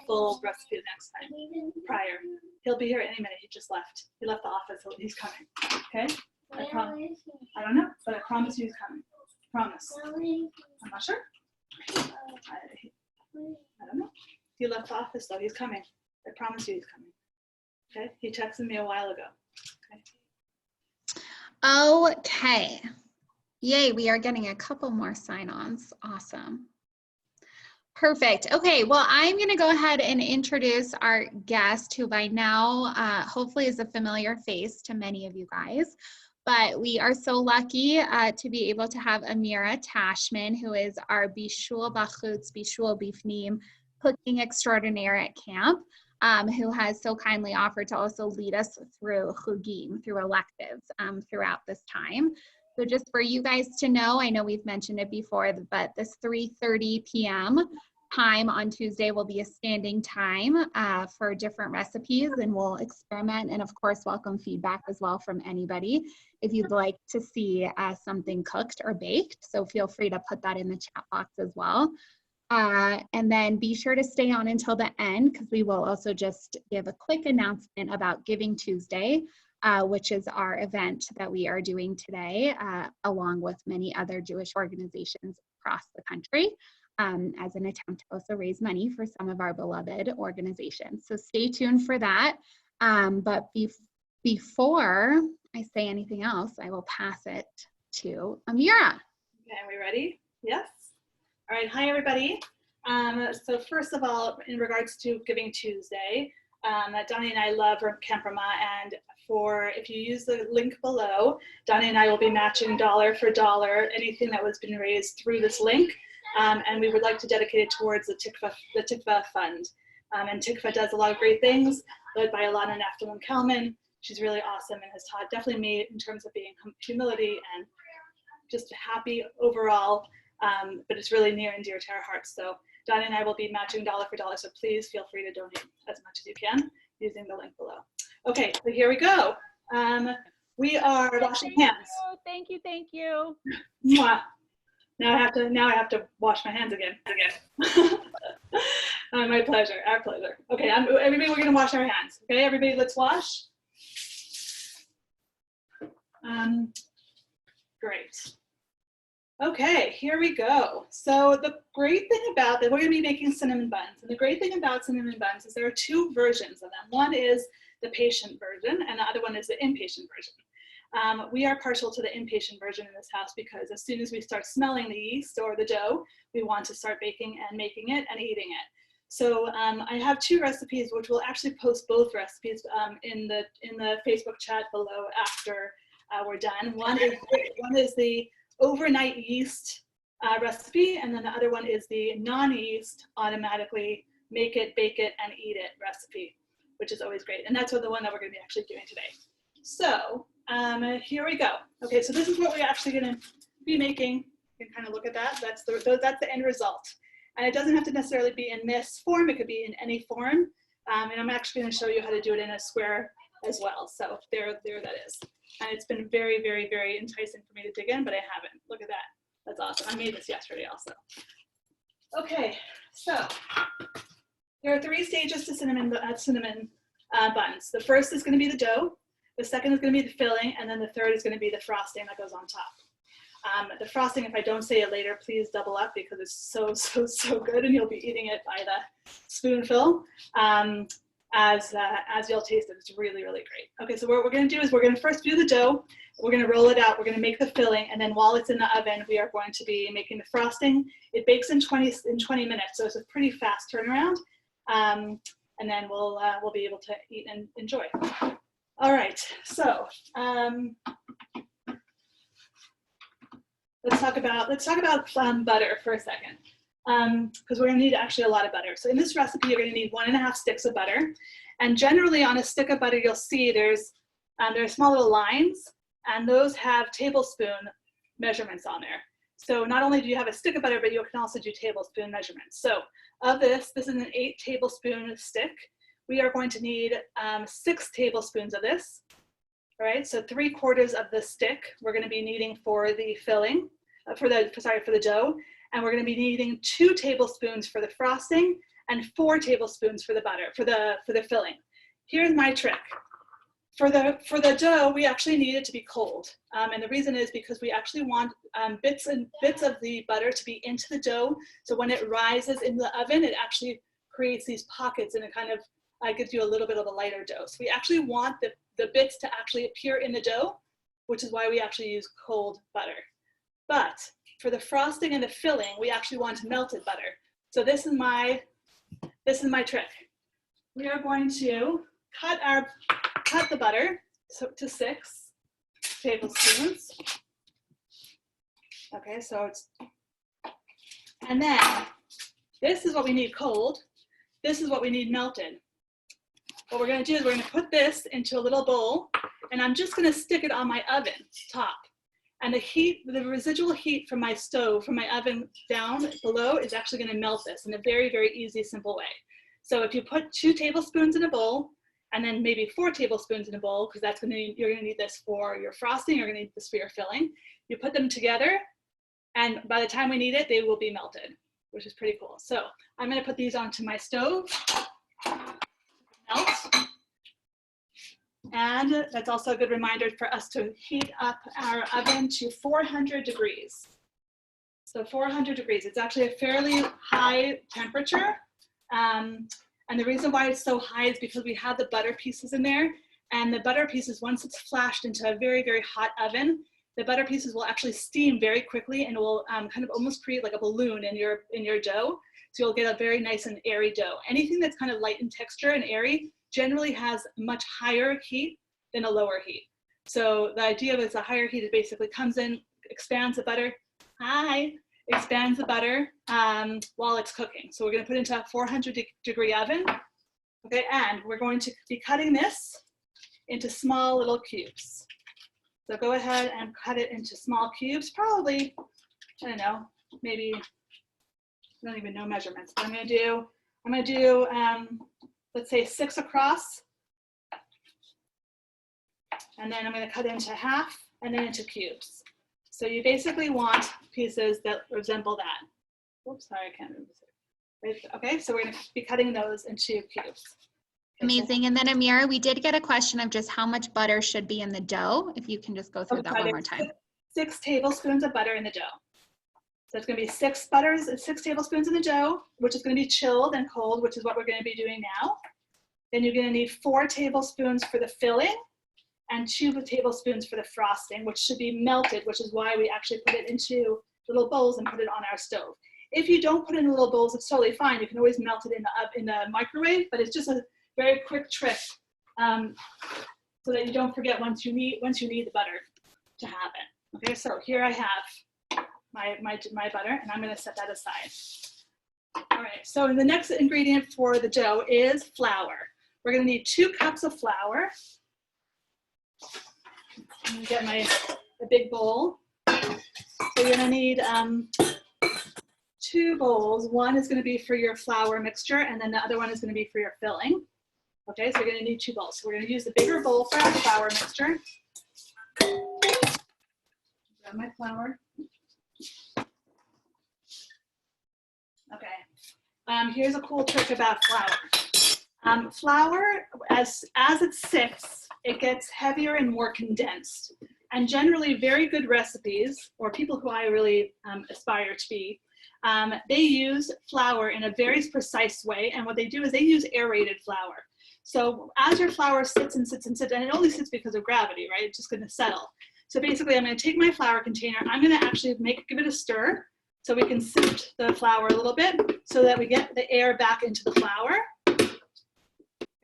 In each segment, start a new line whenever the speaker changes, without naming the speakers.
full recipe the next time prior. He'll be here any minute. He just left. He left the office, so he's coming. Okay? I don't know, but I promise you he's coming. Promise. I'm not sure. I don't know. He left the office, though. He's coming. I promise you he's coming. Okay? He texted me a while ago. Okay.
Okay. Yay, we are getting a couple more sign-ons. Awesome. Perfect. Okay, well, I'm going to go ahead and introduce our guest, who by now hopefully is a familiar face to many of you guys. But we are so lucky to be able to have Amira Tashman, who is our Bishul Bachutz, Bishul Bifnim cooking extraordinaire at camp, who has so kindly offered to also lead us through chugim, through electives throughout this time. So just for you guys to know, I know we've mentioned it before, but this 3:30 p.m. time on Tuesday will be a standing time for different recipes, and we'll experiment and of course welcome feedback as well from anybody if you'd like to see something cooked or baked. So feel free to put that in the chat box as well. And then be sure to stay on until the end, because we will also just give a quick announcement about Giving Tuesday, which is our event that we are doing today, along with many other Jewish organizations across the country, as an attempt to also raise money for some of our beloved organizations. So stay tuned for that. But before I say anything else, I will pass it to Amira.
Okay, are we ready? Yes? All right, hi everybody. So first of all, in regards to Giving Tuesday, Donnie and I love Camp Ramah, and if you use the link below, Donnie and I will be matching dollar for dollar anything that was been raised through this link, and we would like to dedicate it towards the Tikva Fund. And Tikva does a lot of great things, led by Alana Naftalin-Kelman. She's really awesome and has taught definitely me in terms of being humility and just happy overall, but it's really near and dear to our hearts. So Donnie and I will be matching dollar for dollar, so please feel free to donate as much as you can using the link below. Okay, so here we go. We are washing hands.
Thank you.
Mwah. Now I have to wash my hands again. My pleasure, our pleasure. Okay, everybody, we're gonna wash our hands. Okay, everybody, let's wash. Great. Okay, here we go. So the great thing about that, we're gonna be making cinnamon buns. And the great thing about cinnamon buns is there are two versions of them. One is the patient version and the other one is the inpatient version. We are partial to the inpatient version in this house because as soon as we start smelling the yeast or the dough, we want to start baking and making it and eating it. So I have two recipes, which we'll actually post both recipes in the Facebook chat below after we're done. One is the overnight yeast recipe, and then the other one is the non-yeast automatically make it, bake it, and eat it recipe, which is always great. And that's the one that we're going to be actually doing today. So here we go. Okay, so this is what we're actually going to be making. You can kind of look at that. That's the end result. And it doesn't have to necessarily be in this form. It could be in any form. And I'm actually going to show you how to do it in a square as well. So there that is. And it's been very, very, very enticing for me to dig in, but I haven't. Look at that. That's awesome. I made this yesterday also. Okay, so there are 3 stages to cinnamon buns. The first is going to be the dough. The second is going to be the filling, and then the third is going to be the frosting that goes on top. The frosting, if I don't say it later, please double up because it's so good, and you'll be eating it by the spoonful. As you'll taste it. It's really, really great. Okay, so what we're going to do is we're going to first do the dough. We're going to roll it out. We're going to make the filling, and then while it's in the oven, we are going to be making the frosting. It bakes in 20 minutes, so it's a pretty fast turnaround. And then we'll be able to eat and enjoy. All right, so let's talk about butter for a second. Because we're going to need actually a lot of butter. So in this recipe, you're going to need 1.5 sticks of butter. And generally on a stick of butter, you'll see there's small little lines, and those have tablespoon measurements on there. So not only do you have a stick of butter, but you can also do tablespoon measurements. So of this is an 8 tablespoon stick. We are going to need 6 tablespoons of this. All right, so 3/4 of the stick we're going to be needing for the filling, for the dough. And we're going to be needing 2 tablespoons for the frosting and 4 tablespoons for the butter, for the filling. Here's my trick. For the dough, we actually need it to be cold. And the reason is because we actually want bits of the butter to be into the dough. So when it rises in the oven, it actually creates these pockets and it kind of gives you a little bit of a lighter dough. So we actually want the bits to actually appear in the dough, which is why we actually use cold butter. But for the frosting and the filling, we actually want melted butter. So this is my trick. We are going to cut the butter to 6 tablespoons. Okay, so and then this is what we need cold. This is what we need melted. What we're going to do is we're going to put this into a little bowl, and I'm just going to stick it on my oven top. And the residual heat from my stove, from my oven down below, is actually going to melt this in a very, very easy, simple way. So if you put 2 tablespoons in a bowl, and then maybe 4 tablespoons in a bowl, because you're going to need this for your frosting, you're going to need this for your filling. You put them together, and by the time we need it, they will be melted, which is pretty cool. So I'm going to put these onto my stove. Melt. And that's also a good reminder for us to heat up our oven to 400 degrees. So 400 degrees, it's actually a fairly high temperature. And the reason why it's so high is because we have the butter pieces in there, and the butter pieces, once it's flashed into a very, very hot oven, the butter pieces will actually steam very quickly and will kind of almost create like a balloon in your dough. So you'll get a very nice and airy dough. Anything that's kind of light in texture and airy generally has much higher heat than a lower heat. So the idea is a higher heat, it basically comes in, expands the butter, expands the butter while it's cooking. So we're going to put it into a 400-degree oven. Okay, and we're going to be cutting this into small little cubes. So go ahead and cut it into small cubes, probably, I don't know, maybe, I don't even know measurements, but I'm going to do, let's say 6 across. And then I'm going to cut into half and then into cubes. So you basically want pieces that resemble that. Oops, sorry, I can't remember. Okay, so we're going to be cutting those into cubes.
Amazing. And then Amira, we did get a question of just how much butter should be in the dough. If you can just go through that one more time.
6 tablespoons of butter in the dough. So it's going to be 6 tablespoons in the dough, which is going to be chilled and cold, which is what we're going to be doing now. Then you're going to need 4 tablespoons for the filling and 2 tablespoons for the frosting, which should be melted, which is why we actually put it into little bowls and put it on our stove. If you don't put it in little bowls, it's totally fine. You can always melt it in the microwave, but it's just a very quick trick so that you don't forget once you need the butter to happen. Okay, so here I have my butter, and I'm going to set that aside. All right, so the next ingredient for the dough is flour. We're going to need 2 cups of flour. I'm going to get a big bowl. So you're going to need 2 bowls. One is going to be for your flour mixture, and then the other one is going to be for your filling. Okay, so you're going to need 2 bowls. So we're going to use the bigger bowl for our flour mixture. Grab my flour. Okay, here's a cool trick about flour. Flour, as it sits, it gets heavier and more condensed. And generally, very good recipes, or people who I really aspire to be, they use flour in a very precise way. And what they do is they use aerated flour. So as your flour sits and sits and sits, and it only sits because of gravity, right? It's just going to settle. So basically, I'm going to take my flour container. I'm going to actually give it a stir so we can sift the flour a little bit so that we get the air back into the flour.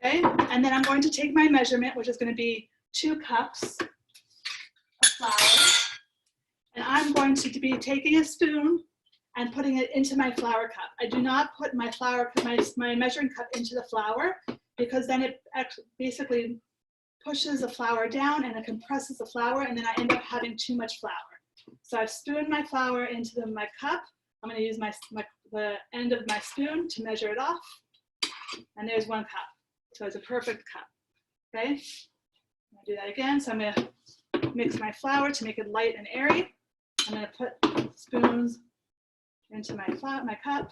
Okay, and then I'm going to take my measurement, which is going to be 2 cups of flour. And I'm going to be taking a spoon and putting it into my flour cup. I do not put my measuring cup into the flour, because then it actually basically pushes the flour down and it compresses the flour, and then I end up having too much flour. So I've spooned my flour into my cup. I'm going to use the end of my spoon to measure it off. And there's 1 cup. So it's a perfect cup. Okay? I'm going to do that again. So I'm going to mix my flour to make it light and airy. I'm going to put spoons into my cup.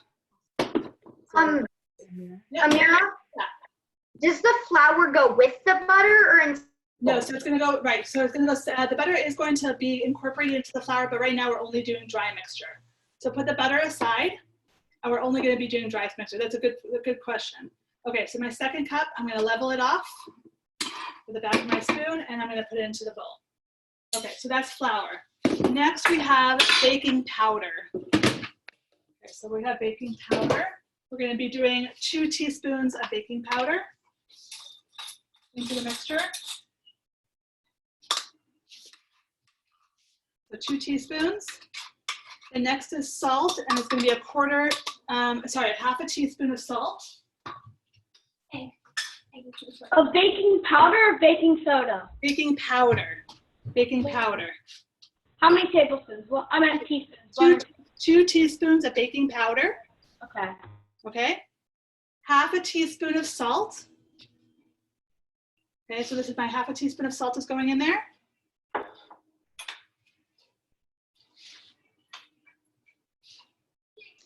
So Yeah.
Amira, does the flour go with the butter or in?
No, so it's going to go, right, so it's going to go, the butter is going to be incorporated into the flour, but right now we're only doing dry mixture. So put the butter aside, and we're only going to be doing dry mixture. That's a good question. Okay, so my second cup, I'm going to level it off with the back of my spoon, and I'm going to put it into the bowl. Okay, so that's flour. Next, we have baking powder. Okay, so we have baking powder. We're going to be doing 2 teaspoons of baking powder into the mixture. So 2 teaspoons. The next is salt, and it's going to be half a teaspoon of salt.
Of baking powder or baking soda?
Baking powder. Baking powder.
How many tablespoons? Well, I meant teaspoons.
2 teaspoons of baking powder.
Okay.
Okay. Half a teaspoon of salt. Okay, so this is my half a teaspoon of salt is going in there.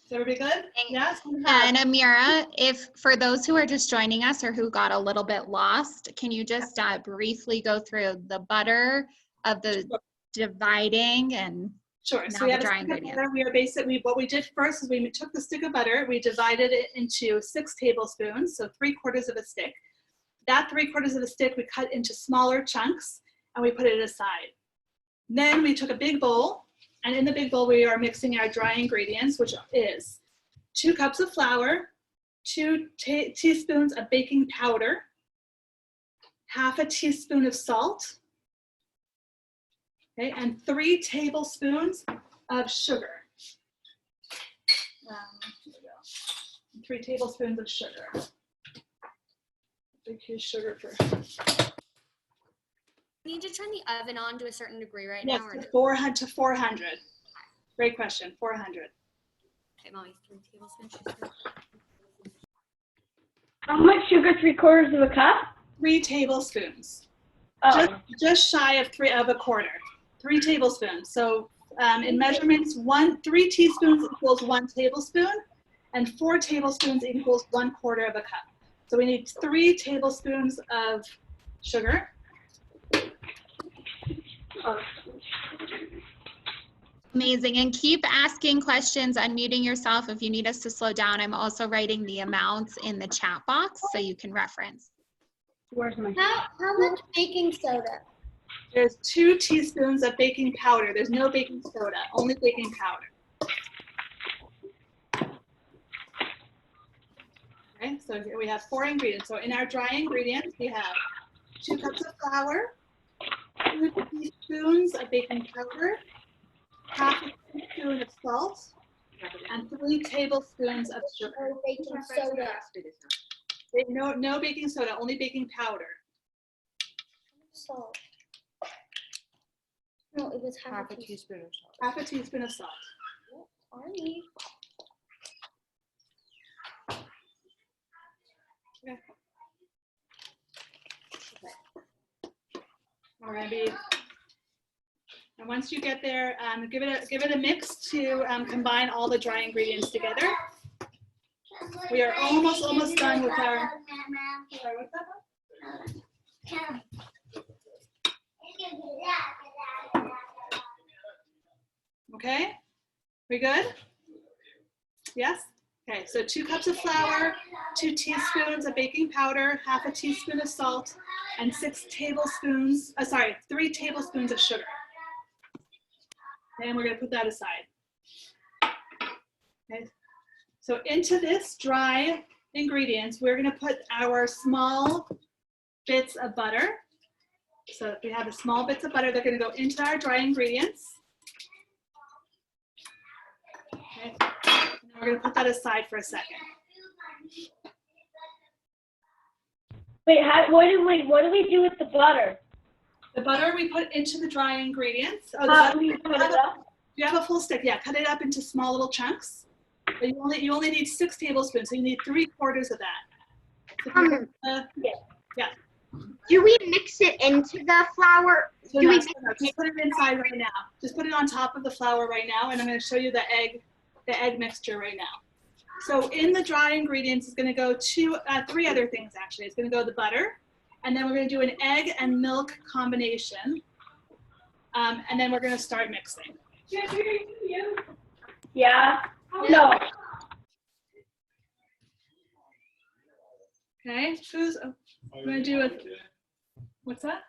Is everybody good? Yes.
And Amira, if for those who are just joining us or who got a little bit lost, can you just briefly go through the butter of the dividing and
sure.
now
So we
the
have
dry
a stick of
ingredients?
butter. We are basically, what we did first is we took the stick of butter, we divided it into 6 tablespoons, so 3/4 of a stick. That 3/4 of a stick we cut into smaller chunks and we put it aside. Then we took a big bowl, and in the big bowl we are mixing our dry ingredients, which is 2 cups of flour, 2 teaspoons of baking powder, half a teaspoon of salt, okay, and 3 tablespoons of sugar. Here we go. 3 tablespoons of sugar. Big huge sugar for.
You need to turn the oven on to a certain degree right
Yes,
now.
to 400 to 400. Great question. 400.
Okay, Mommy, 3 tablespoons sugar.
How much sugar? 3/4 of a cup?
3 tablespoons.
Oh.
Just shy of 1/4. 3 tablespoons. So in measurements, 3 teaspoons equals 1 tablespoon, and 4 tablespoons equals 1/4 of a cup. So we need 3 tablespoons of sugar.
Amazing. And keep asking questions, unmuting yourself if you need us to slow down. I'm also writing the amounts in the chat box so you can reference.
Where's my?
How much baking soda?
There's 2 teaspoons of baking powder. There's no baking soda, only baking powder. Okay, so here we have 4 ingredients. So in our dry ingredients, we have 2 cups of flour, 2 teaspoons of baking powder, half a teaspoon of salt, and 3 tablespoons of sugar.
Baking soda.
No baking soda, only baking powder.
Salt. No, it was half a teaspoon of salt.
Half a teaspoon of salt.
Sorry.
Okay. We're gonna be, and once you get there, give it a mix to combine all the dry ingredients together. We are almost done with our. Sorry, what's that? Okay, we good? Yes? Okay, so 2 cups of flour, 2 teaspoons of baking powder, half a teaspoon of salt, and 3 tablespoons of sugar. And we're gonna put that aside. Okay, so into this dry ingredients, we're gonna put our small bits of butter. So if we have the small bits of butter, they're gonna go into our dry ingredients. Okay. And we're gonna put that aside for a second.
Wait, what do we do with the butter?
The butter we put into the dry ingredients. Oh,
How do we put it up?
you have a full stick, yeah, cut it up into small little chunks. But you only need 6 tablespoons, so you need 3/4 of that. So yeah.
Do we mix it into the flour?
So
Do we
just put it inside right now. Just put it on top of the flour right now, and I'm going to show you the egg mixture right now. So in the dry ingredients is going to go three other things actually. It's going to go the butter, and then we're going to do an egg and milk combination, and then we're going to start mixing.
Yeah. No.
Okay, who's I'm going to do what's that?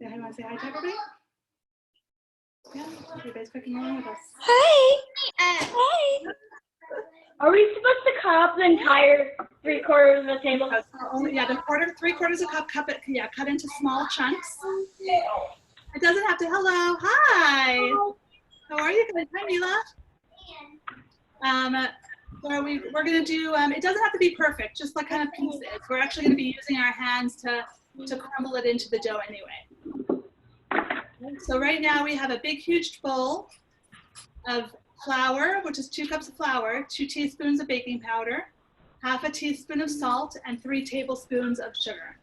Yeah, you want to say hi to everybody? Yeah, you guys cooking along with us.
Are we supposed to cut up the entire 3/4 of the table?
Yeah, the 3/4 of a cup, cut into small chunks. It doesn't have to, hello, hi. How are you guys? Hi, Mila. So we're gonna do, it doesn't have to be perfect, just like kind of pieces. We're actually gonna be using our hands to crumble it into the dough anyway. So right now we have a big, huge bowl of flour, which is 2 cups of flour, 2 teaspoons of baking powder, 1/2 teaspoon of salt, and 3 tablespoons of sugar.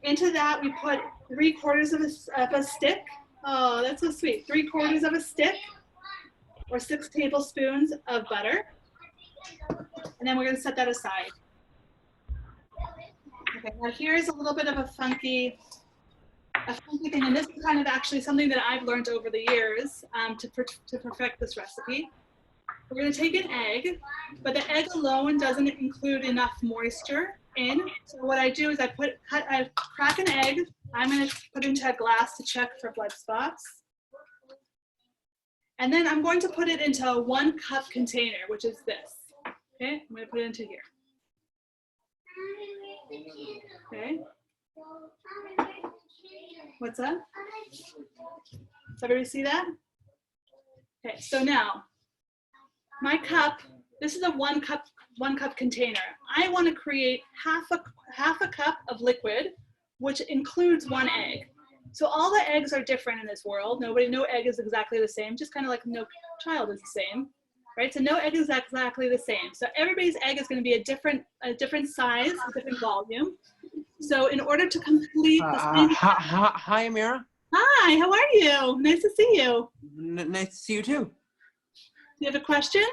Into that we put 3/4 of a stick. Oh, that's so sweet. 3/4 of a stick, or 6 tablespoons of butter. And then we're going to set that aside. Okay, now here's a little bit of a funky thing, and this is kind of actually something that I've learned over the years to perfect this recipe. We're going to take an egg, but the egg alone doesn't include enough moisture in. So what I do is I crack an egg. I'm going to put into a glass to check for blood spots. And then I'm going to put it into a 1 cup container, which is this. Okay, I'm going to put it into here. Okay. What's that? Does everybody see that? Okay, so now my cup, this is a 1 cup container. I want to create half a cup of liquid, which includes 1 egg. So all the eggs are different in this world. No egg is exactly the same, just kind of like no child is the same, right? So no egg is exactly the same. So everybody's egg is going to be a different size, a different volume. So in order to complete the same.
Hi, Amira.
Hi, how are you? Nice to see you.
Nice to see you too.
Do you have a question?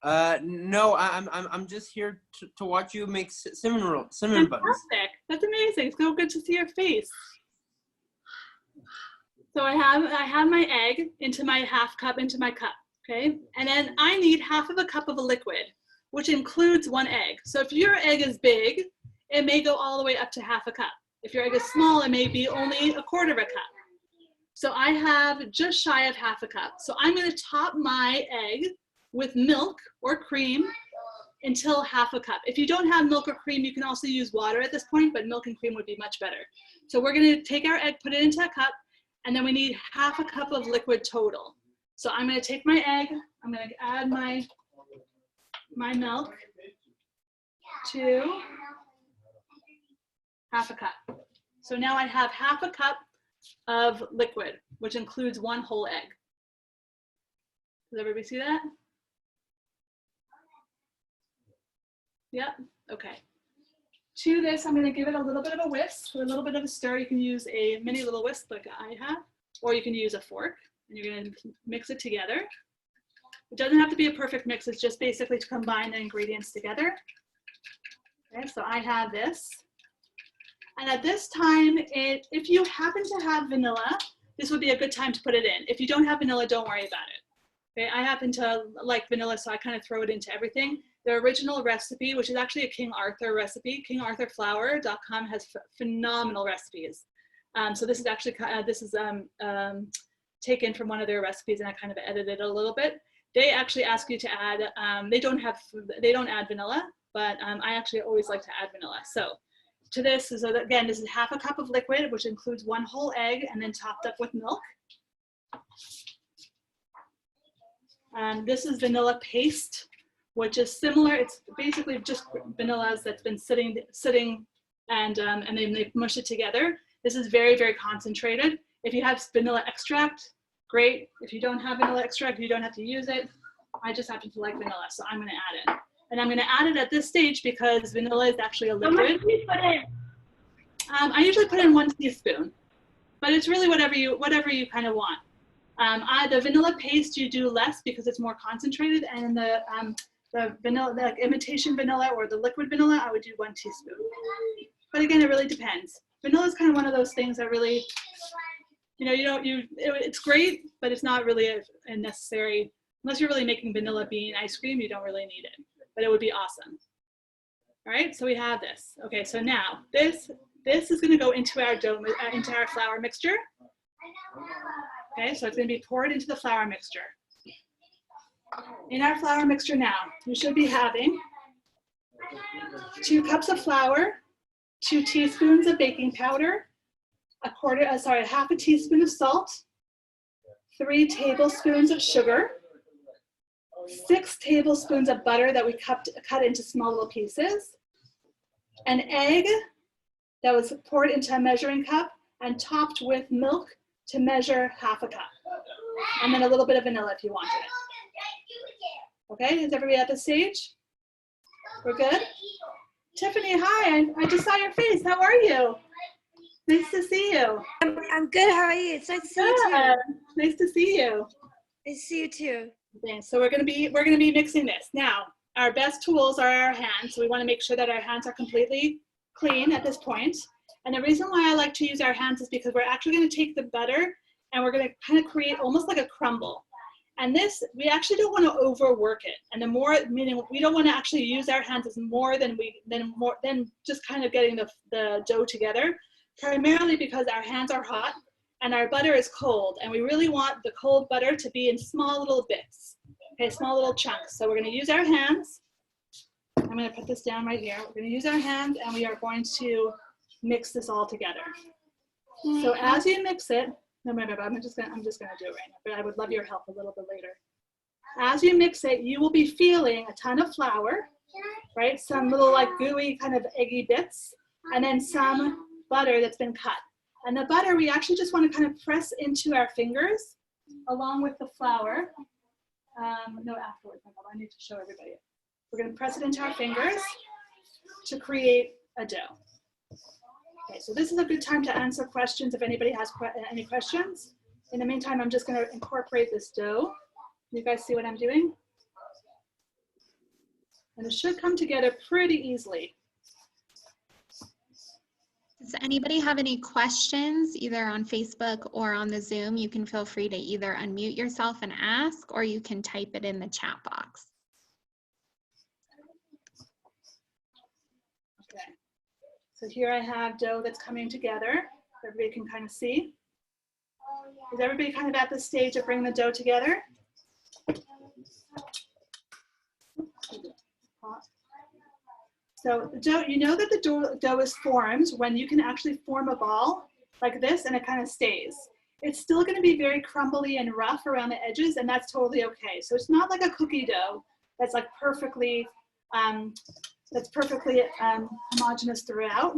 No, I'm just here to watch you make cinnamon buns.
Fantastic. That's amazing. It's so good to see your face. So I have my egg into my 1/2 cup into my cup, okay? And then I need 1/2 cup of a liquid, which includes 1 egg. So if your egg is big, it may go all the way up to 1/2 cup. If your egg is small, it may be only 1/4 cup. So I have just shy of 1/2 cup. So I'm going to top my egg with milk or cream until 1/2 cup. If you don't have milk or cream, you can also use water at this point, but milk and cream would be much better. So we're going to take our egg, put it into a cup, and then we need 1/2 cup of liquid total. So I'm going to take my egg, I'm going to add my milk to 1/2 cup. So now I have 1/2 cup of liquid, which includes 1 whole egg. Does everybody see that? Yep, okay. To this, I'm gonna give it a little bit of a whisk or a little bit of a stir. You can use a mini little whisk like I have, or you can use a fork, and you're gonna mix it together. It doesn't have to be a perfect mix, it's just basically to combine the ingredients together. Okay, so I have this. And at this time, if you happen to have vanilla, this would be a good time to put it in. If you don't have vanilla, don't worry about it. Okay, I happen to like vanilla, so I kind of throw it into everything. The original recipe, which is actually a King Arthur recipe, kingarthurflour.com has phenomenal recipes. So this is actually, taken from one of their recipes, and I kind of edited it a little bit. They actually ask you to add, they don't add vanilla, but I actually always like to add vanilla. So to this is, again, this is 1/2 cup of liquid, which includes 1 whole egg and then topped up with milk. This is vanilla paste, which is similar. It's basically just vanillas that's been sitting and then they mush it together. This is very, very concentrated. If you have vanilla extract, great. If you don't have vanilla extract, you don't have to use it. I just happen to like vanilla, so I'm gonna add it. And I'm gonna add it at this stage because vanilla is actually a liquid.
How much do you put in?
I usually put in 1 teaspoon, but it's really whatever you kind of want. The vanilla paste you do less because it's more concentrated, and the vanilla, the imitation vanilla or the liquid vanilla, I would do 1 teaspoon. But again, it really depends. Vanilla is kind of one of those things that really, you know, it's great, but it's not really a necessary, unless you're really making vanilla bean ice cream, you don't really need it, but it would be awesome. All right, so we have this. Okay, so now this is gonna go into our dough, into our flour mixture. Okay, so it's gonna be poured into the flour mixture. In our flour mixture now, we should be having 2 cups of flour, 2 teaspoons of baking powder, half a teaspoon of salt, 3 tablespoons of sugar, 6 tablespoons of butter that we cut into small little pieces, an egg that was poured into a measuring cup and topped with milk to measure half a cup, and then a little bit of vanilla if you wanted it. Okay, is everybody at this stage? We're good? Tiffany, hi, I just saw your face. How are you? Nice to see you.
I'm good. How are you? It's nice to see you too.
Nice to see you.
Nice to see you too.
Okay, so we're gonna be mixing this. Now, our best tools are our hands, so we wanna make sure that our hands are completely clean at this point. And the reason why I like to use our hands is because we're actually gonna take the butter and we're gonna kind of create almost like a crumble. And this, we actually don't wanna overwork it. And the more, meaning we don't wanna actually use our hands as more than just kind of getting the dough together, primarily because our hands are hot and our butter is cold. And we really want the cold butter to be in small little bits, okay, small little chunks. So we're gonna use our hands. I'm gonna put this down right here. We're gonna use our hands and we are going to mix this all together. So as you mix it, no, I'm just gonna do it right now, but I would love your help a little bit later. As you mix it, you will be feeling a ton of flour, right? Some little like gooey kind of eggy bits, and then some butter that's been cut. And the butter, we actually just want to kind of press into our fingers along with the flour. No, afterwards, I need to show everybody. We're going to press it into our fingers to create a dough. Okay, so this is a good time to answer questions if anybody has any questions. In the meantime, I'm just going to incorporate this dough. You guys see what I'm doing? And it should come together pretty easily.
Does anybody have any questions either on Facebook or on the Zoom? You can feel free to either unmute yourself and ask, or you can type it in the chat box.
Okay, so here I have dough that's coming together. Everybody can kind of see. Is everybody kind of at the stage of bringing the dough together? So the dough, you know that the dough is formed when you can actually form a ball like this and it kind of stays. It's still going to be very crumbly and rough around the edges, and that's totally okay. So it's not like a cookie dough that's like perfectly homogeneous throughout.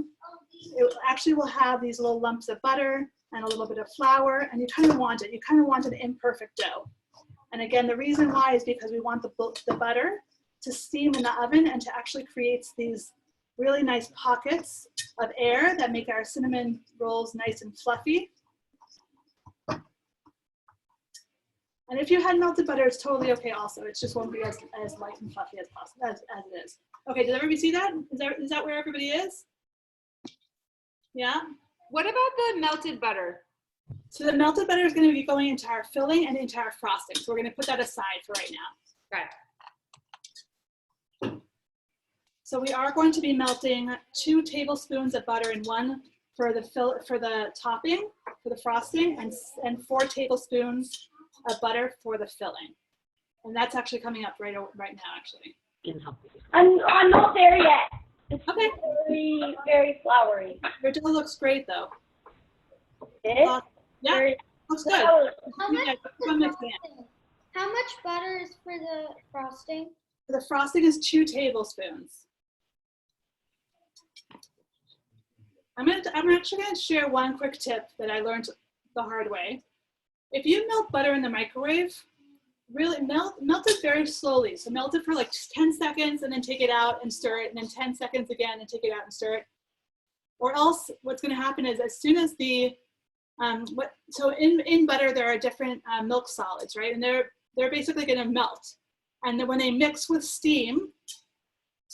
It actually will have these little lumps of butter and a little bit of flour, and you kind of want it. You kind of want an imperfect dough. And again, the reason why is because we want the butter to steam in the oven and to actually create these really nice pockets of air that make our cinnamon rolls nice and fluffy. And if you had melted butter, it's totally okay also. It just won't be as light and fluffy as possible, as it is. Okay, does everybody see that? Is that where everybody is? Yeah?
What about the melted butter?
So the melted butter is going to be going into our filling and into our frosting. So we're going to put that aside for right now.
Okay.
So we are going to be melting 2 tablespoons of butter and 1 for the topping, for the frosting, and 4 tablespoons of butter for the filling. And that's actually coming up right now, actually.
I'm not there yet. It's
Okay.
very, very floury.
Your dough looks great though.
It?
Yeah,
Very
looks good.
floury.
How much butter is for the frosting?
The frosting is 2 tablespoons. I'm actually going to share one quick tip that I learned the hard way. If you melt butter in the microwave, really melt it very slowly. So melt it for like 10 seconds and then take it out and stir it, and then 10 seconds again and take it out and stir it. Or else what's going to happen is as soon as the So in butter, there are different milk solids, right? And they're basically gonna melt. And then when they mix with steam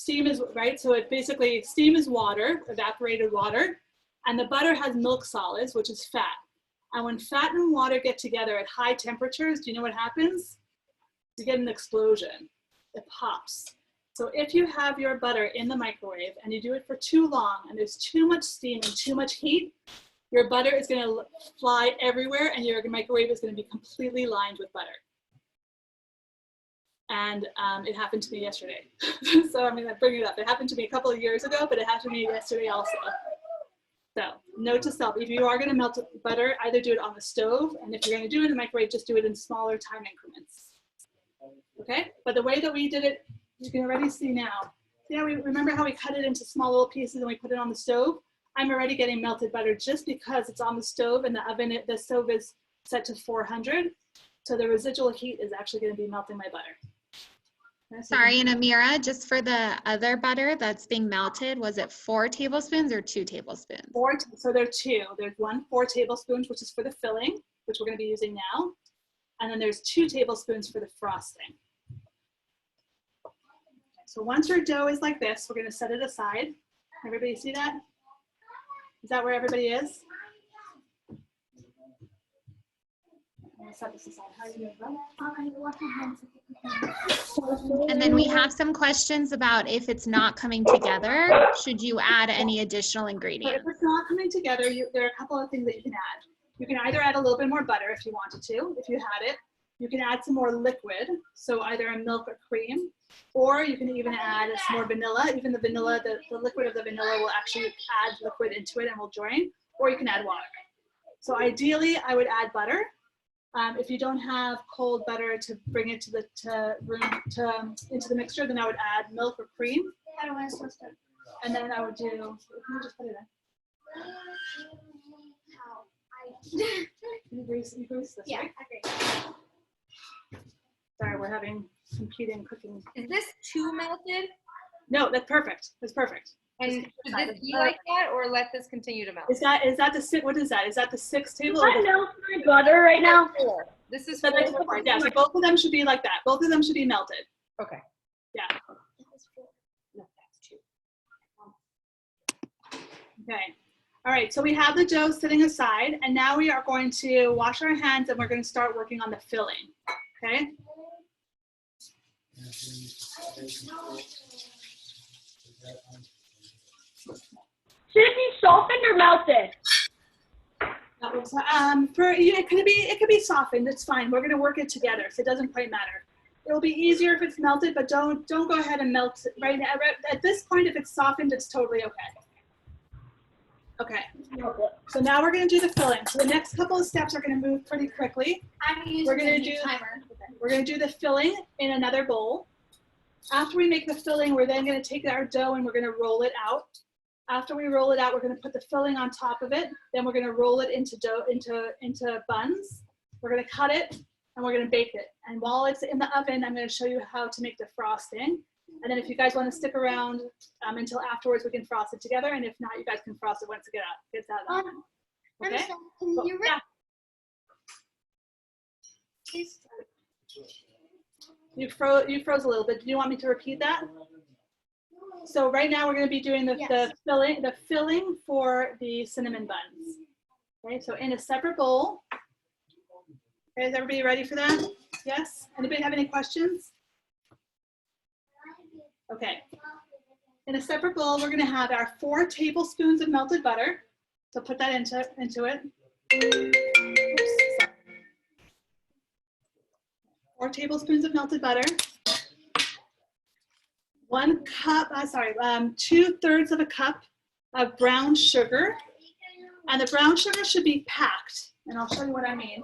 is, right? So it basically, steam is water, evaporated water, and the butter has milk solids, which is fat. And when fat and water get together at high temperatures, do you know what happens? You get an explosion. It pops. So if you have your butter in the microwave and you do it for too long and there's too much steam and too much heat, your butter is going to fly everywhere and your microwave is going to be completely lined with butter. And it happened to me yesterday. So I mean, I bring it up. It happened to me a couple of years ago, but it happened to me yesterday also. So note to self, if you are going to melt butter, either do it on the stove, and if you're going to do it in the microwave, just do it in smaller time increments. Okay, but the way that we did it, you can already see now. Yeah, we remember how we cut it into small little pieces and we put it on the stove? I'm already getting melted butter just because it's on the stove and the oven, the stove is set to 400. So the residual heat is actually going to be melting my butter. Okay, so
Sorry, and Amira, just for the other butter that's being melted, was it 4 tablespoons or 2 tablespoons?
So there are 2. There's 4 tablespoons, which is for the filling, which we're going to be using now. And then there's 2 tablespoons for the frosting. So once your dough is like this, we're going to set it aside. Everybody see that? Is that where everybody is? I'm going to set this aside. How are you doing, bro?
And then we have some questions about if it's not coming together, should you add any additional
So
ingredients?
if it's not coming together, there are a couple of things that you can add. You can either add a little bit more butter if you wanted to, if you had it. You can add some more liquid, so either a milk or cream, or you can even add some more vanilla. Even the vanilla, the liquid of the vanilla will actually add liquid into it and will join, or you can add water. So ideally, I would add butter. If you don't have cold butter to bring it into the mixture, then I would add milk or cream. And then I would do, can you just put it in? You grease this,
Yeah,
right?
okay.
Sorry, we're having competing cooking.
Is this too melted?
No, that's perfect. That's perfect.
And should this be like that, or let this continue to melt?
Is that the six? What is that? Is that the 6 table?
I melt my butter right now.
This is
So that's
4.
4. Yeah, so both of them should be like that. Both of them should be melted.
Okay.
Yeah.
No, that's 2.
Okay. All right. So we have the dough sitting aside, and now we are going to wash our hands, and we're going to start working on the filling. Okay.
Should it be softened or melted?
That was, it could be softened. It's fine. We're going to work it together, so it doesn't quite matter. It'll be easier if it's melted, but don't go ahead and melt it right now. At this point, if it's softened, it's totally okay. Okay. So now we're going to do the filling. So the next couple of steps are going to move pretty quickly. We're going to do timer. We're going to do the filling in another bowl. After we make the filling, we're then going to take our dough and we're going to roll it out. After we roll it out, we're going to put the filling on top of it. Then we're going to roll it into buns. We're going to cut it and we're going to bake it. And while it's in the oven, I'm going to show you how to make the frosting. And then if you guys want to stick around until afterwards, we can frost it together. And if not, you guys can frost it once it gets out of the oven. Okay?
Can you read?
You froze a little bit. Do you want me to repeat that? So right now we're going to be doing the filling for the cinnamon buns. Okay, so in a separate bowl. Okay, is everybody ready for that? Yes? Anybody have any questions? Okay. In a separate bowl, we're going to have our 4 tablespoons of melted butter. So put that into it. Oops, 4 tablespoons of melted butter. 1 cup, 2/3 of a cup of brown sugar. And the brown sugar should be packed. And I'll show you what I mean.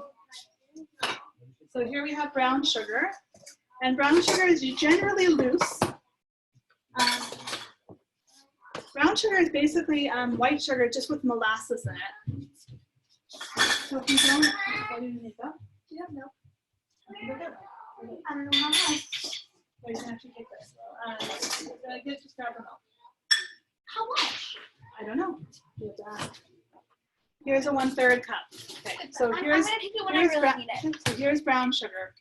So here we have brown sugar. And brown sugar is generally loose. Brown sugar is basically white sugar just with molasses in it. So if you don't, what do you make up? Do you have milk?
I don't know how much.
No, you can actually take this. Just grab the milk.
How much?
I don't know. You have to ask. Here's a 1/3 cup. Okay, so
I'm
here's
gonna take it when I really need it.
so here's brown sugar.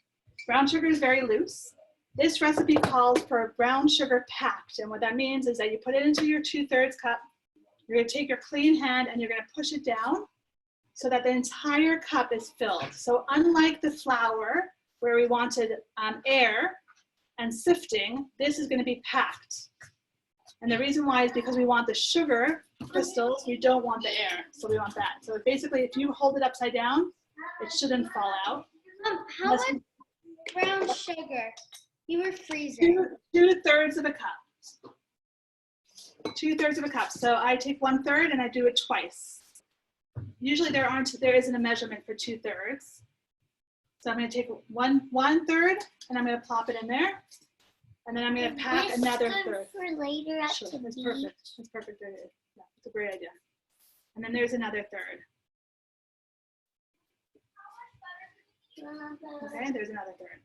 Brown sugar is very loose. This recipe calls for brown sugar packed, and what that means is that you put it into your 2/3 cup. You're gonna take your clean hand and you're gonna push it down so that the entire cup is filled. So unlike the flour, where we wanted air and sifting, this is gonna be packed. And the reason why is because we want the sugar crystals, we don't want the air, so we want that. So basically, if you hold it upside down, it shouldn't fall out.
How much brown sugar? You were freezing.
2/3 of a cup. 2/3 of a cup. So I take 1/3 and I do it twice. Usually there isn't a measurement for 2/3. So I'm going to take 1/3 and I'm going to plop it in there. And then I'm going to pack another third.
For later
Sure, that's
activity.
perfect. That's perfect. Yeah, it's a great idea. And then there's another third. Okay, there's another third.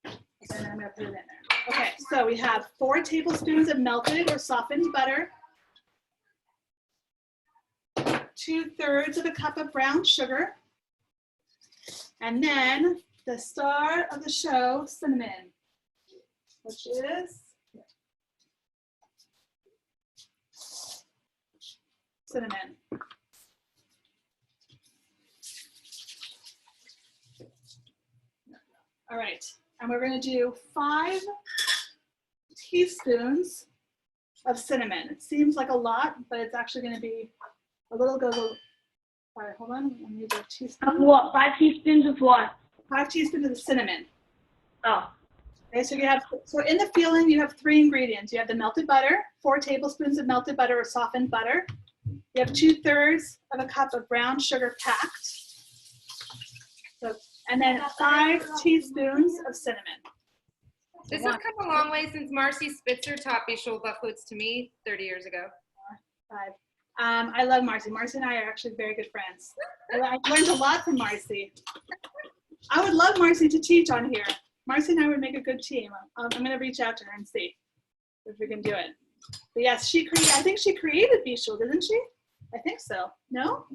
And then I'm going to put it in there. Okay, so we have 4 tablespoons of melted or softened butter, 2/3 of a cup of brown sugar, and then the star of the show, cinnamon, which is cinnamon. All right, and we're going to do 5 teaspoons of cinnamon. It seems like a lot, but it's actually going to be a little All right, hold on. I need a teaspoon.
Of what? 5 teaspoons of what?
5 teaspoons of cinnamon.
Oh.
Okay, so in the filling, you have 3 ingredients. You have the melted butter, 4 tablespoons of melted butter or softened butter. You have 2/3 of a cup of brown sugar packed. So, and then 5 teaspoons of cinnamon.
This has come a long way since Marcy Spitzer taught Bishul Bafoots to me 30 years ago.
5. I love Marcy. Marcy and I are actually very good friends. I learned a lot from Marcy. I would love Marcy to teach on here. Marcy and I would make a good team. I'm going to reach out to her and see if we can do it. But yes, I think she created Bishul, didn't she? I think so. No?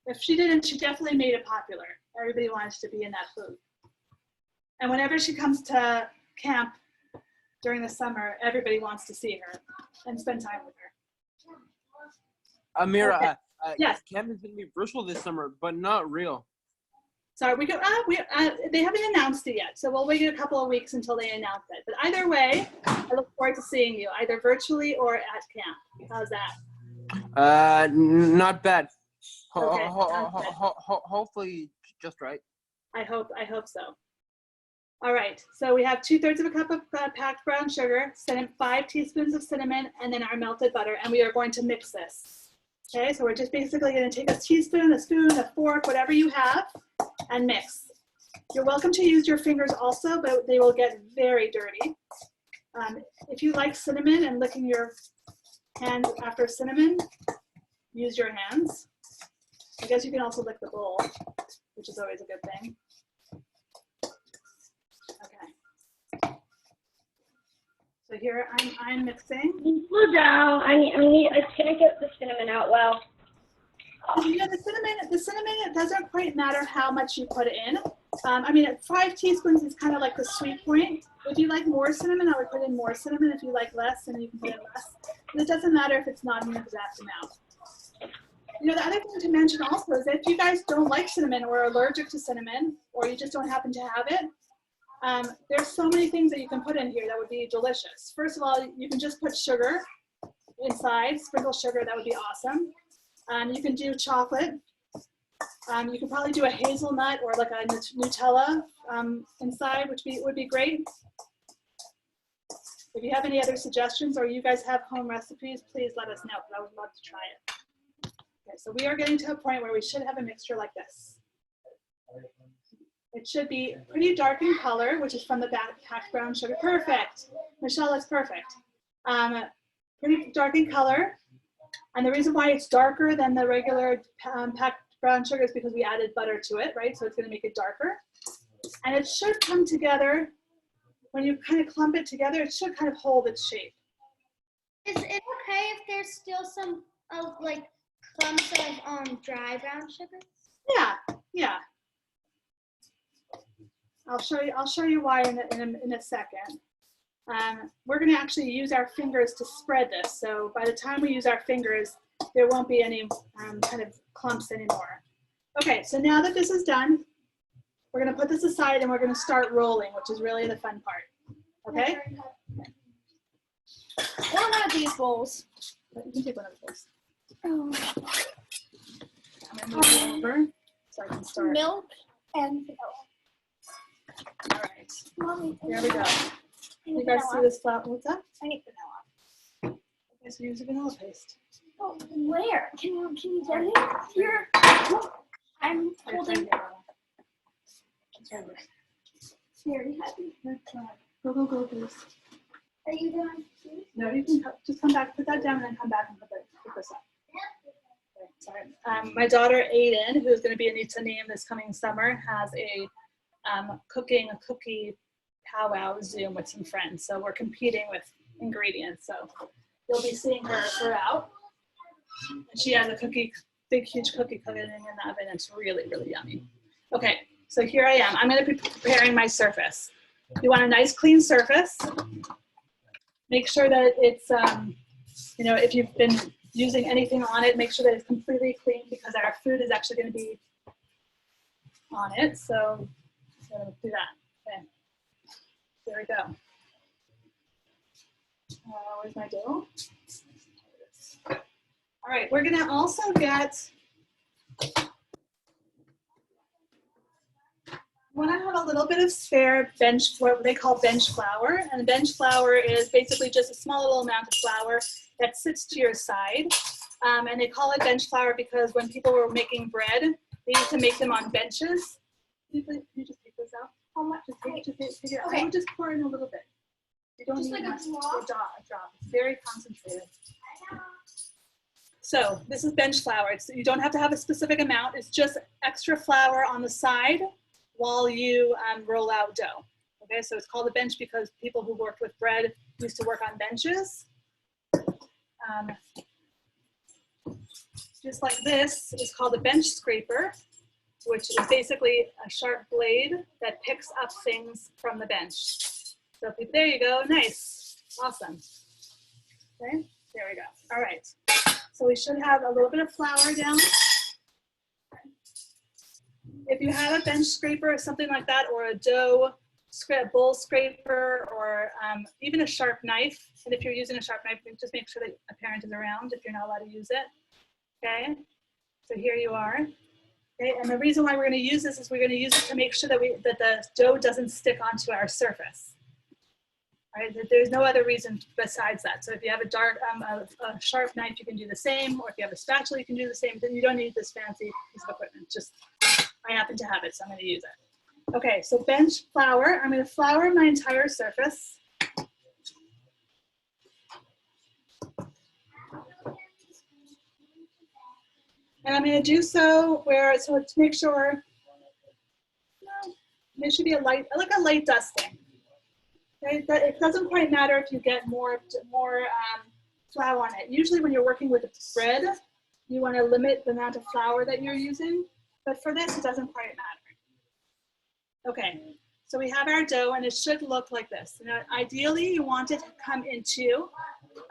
If she didn't, she definitely made it popular. Everybody wants to be in that food. And whenever she comes to camp during the summer, everybody wants to see her and spend time with her.
Amira,
Okay. Yes.
camp is going to be virtual this summer, but not real.
Sorry, they haven't announced it yet, so we'll wait a couple of weeks until they announce it. But either way, I look forward to seeing you, either virtually or at camp. How's that?
Not bad.
Okay, sounds good.
Hopefully just right.
I hope so. All right, so we have 2/3 of a cup of packed brown sugar, 5 teaspoons of cinnamon, and then our melted butter, and we are going to mix this. Okay, so we're just basically going to take a teaspoon, a spoon, a fork, whatever you have, and mix. You're welcome to use your fingers also, but they will get very dirty. If you like cinnamon and licking your hands after cinnamon, use your hands. I guess you can also lick the bowl, which is always a good thing. Okay. So here I'm mixing.
Slow down. It's gonna get the cinnamon out well.
You know, the cinnamon, it doesn't quite matter how much you put in. I mean, 5 teaspoons is kind of like the sweet point. If you like more cinnamon, I would put in more cinnamon. If you like less, then you can put in less. And it doesn't matter if it's not an exact amount. You know, the other thing to mention also is that if you guys don't like cinnamon or are allergic to cinnamon, or you just don't happen to have it, there's so many things that you can put in here that would be delicious. First of all, you can just put sugar inside, sprinkle sugar, that would be awesome. You can do chocolate. You can probably do a hazelnut or like a Nutella inside, which would be great. If you have any other suggestions or you guys have home recipes, please let us know, because I would love to try it. Okay, so we are getting to a point where we should have a mixture like this. It should be pretty dark in color, which is from the packed brown sugar. Perfect. Michelle, that's perfect. Pretty dark in color. And the reason why it's darker than the regular packed brown sugar is because we added butter to it, right? So it's going to make it darker. And it should come together, when you kind of clump it together, it should kind of hold its shape.
Is it okay if there's still some like clumps of dry brown sugar?
Yeah, yeah. I'll show you why in a second. We're going to actually use our fingers to spread this. So by the time we use our fingers, there won't be any kind of clumps anymore. Okay, so now that this is done, we're going to put this aside and we're going to start rolling, which is really the fun part. Okay?
I don't have these bowls.
You can take one of those.
Oh.
I'm going to move it over so I can start.
Milk and vanilla.
All right,
Mommy,
here we go.
I
You
need
guys see
vanilla.
this flour? What's that?
I need vanilla.
Okay, so use a vanilla paste.
Oh, where? Can you get it? Here. I'm
Right
holding.
here. It's right there.
Here, you have it.
Go, please.
Are you done?
No, you can just come back, put that down, and then come back and put this up. Okay, sorry. My daughter Aiden, who's going to be a Nita name this coming summer, has a cooking a cookie powwow Zoom with some friends. So we're competing with ingredients. So you'll be seeing her out. And she has a big, huge cookie cooking in the oven. It's really, really yummy. Okay, so here I am. I'm going to be preparing my surface. You want a nice, clean surface. Make sure that it's, if you've been using anything on it, make sure that it's completely clean because our food is actually going to be on it. So I'm going to do that. Okay. There we go. Where's my dough? All right, we're going to also get, want to have a little bit of spare what they call bench flour. And bench flour is basically just a small little amount of flour that sits to your side. And they call it bench flour because when people were making bread, they used to make them on benches. Can you just take this out? How much? Just take it out.
Okay.
I would just pour in a little bit. You don't
Just
need
like a
much.
drop?
A drop. It's very concentrated. So this is bench flour. You don't have to have a specific amount. It's just extra flour on the side while you roll out dough. Okay, so it's called a bench because people who worked with bread used to work on benches. Just like this is called a bench scraper, which is basically a sharp blade that picks up things from the bench. So there you go, nice, awesome. Okay, there we go. All right, so we should have a little bit of flour down. If you have a bench scraper or something like that, or a bowl scraper, or even a sharp knife, and if you're using a sharp knife, just make sure that a parent is around if you're not allowed to use it. Okay, so here you are. Okay, and the reason why we're going to use this is we're going to use it to make sure that that the dough doesn't stick onto our surface. Right? There's no other reason besides that. So if you have a sharp knife, you can do the same, or if you have a spatula, you can do the same. Then you don't need this fancy piece of equipment. Just I happen to have it, so I'm going to use it. Okay, so bench flour. I'm going to flour my entire surface. And I'm going to do so so to make sure, there should be a light dusting. Okay? It doesn't quite matter if you get more flour on it. Usually when you're working with bread, you want to limit the amount of flour that you're using. But for this, it doesn't quite matter. Okay, so we have our dough and it should look like this. Now, ideally, you want it to come into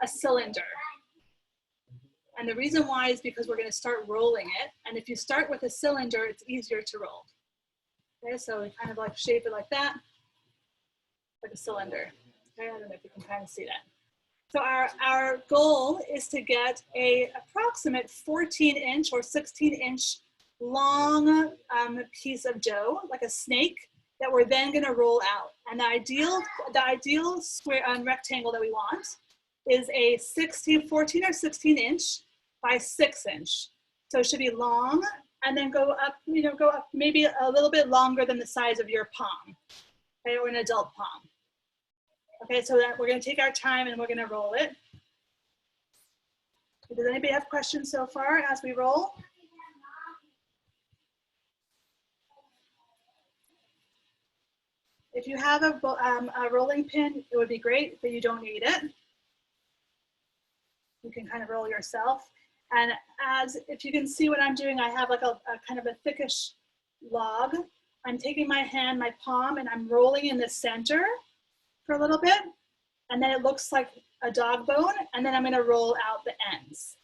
a cylinder. And the reason why is because we're going to start rolling it. And if you start with a cylinder, it's easier to roll. Okay, so we kind of like shape it like that, like a cylinder. Okay, I don't know if you can kind of see that. So our goal is to get a approximate 14-inch or 16-inch long piece of dough, like a snake, that we're then going to roll out. And the ideal square rectangle that we want is a 14 or 16-inch by 6-inch. So it should be long and then go up maybe a little bit longer than the size of your palm, okay, or an adult palm. Okay, so that we're going to take our time and we're going to roll it. Does anybody have questions so far as we roll? If you have a rolling pin, it would be great, but you don't need it. You can kind of roll yourself. And as, if you can see what I'm doing, I have like a kind of a thickish log. I'm taking my hand, my palm, and I'm rolling in the center for a little bit. And then it looks like a dog bone. And then I'm gonna roll out the ends.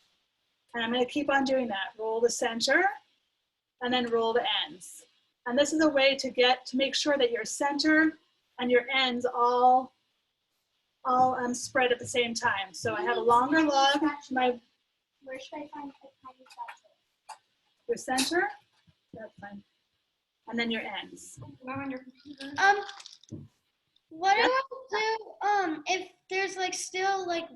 And I'm gonna keep on doing that. Roll the center and then roll the ends. And this is a way to make sure that your center and your ends all spread at the same time. So I have a longer log.
Where should I find a tiny spatula?
Your center, that's fine. And then your ends.
Not on your computer.
What do I do if there's like still like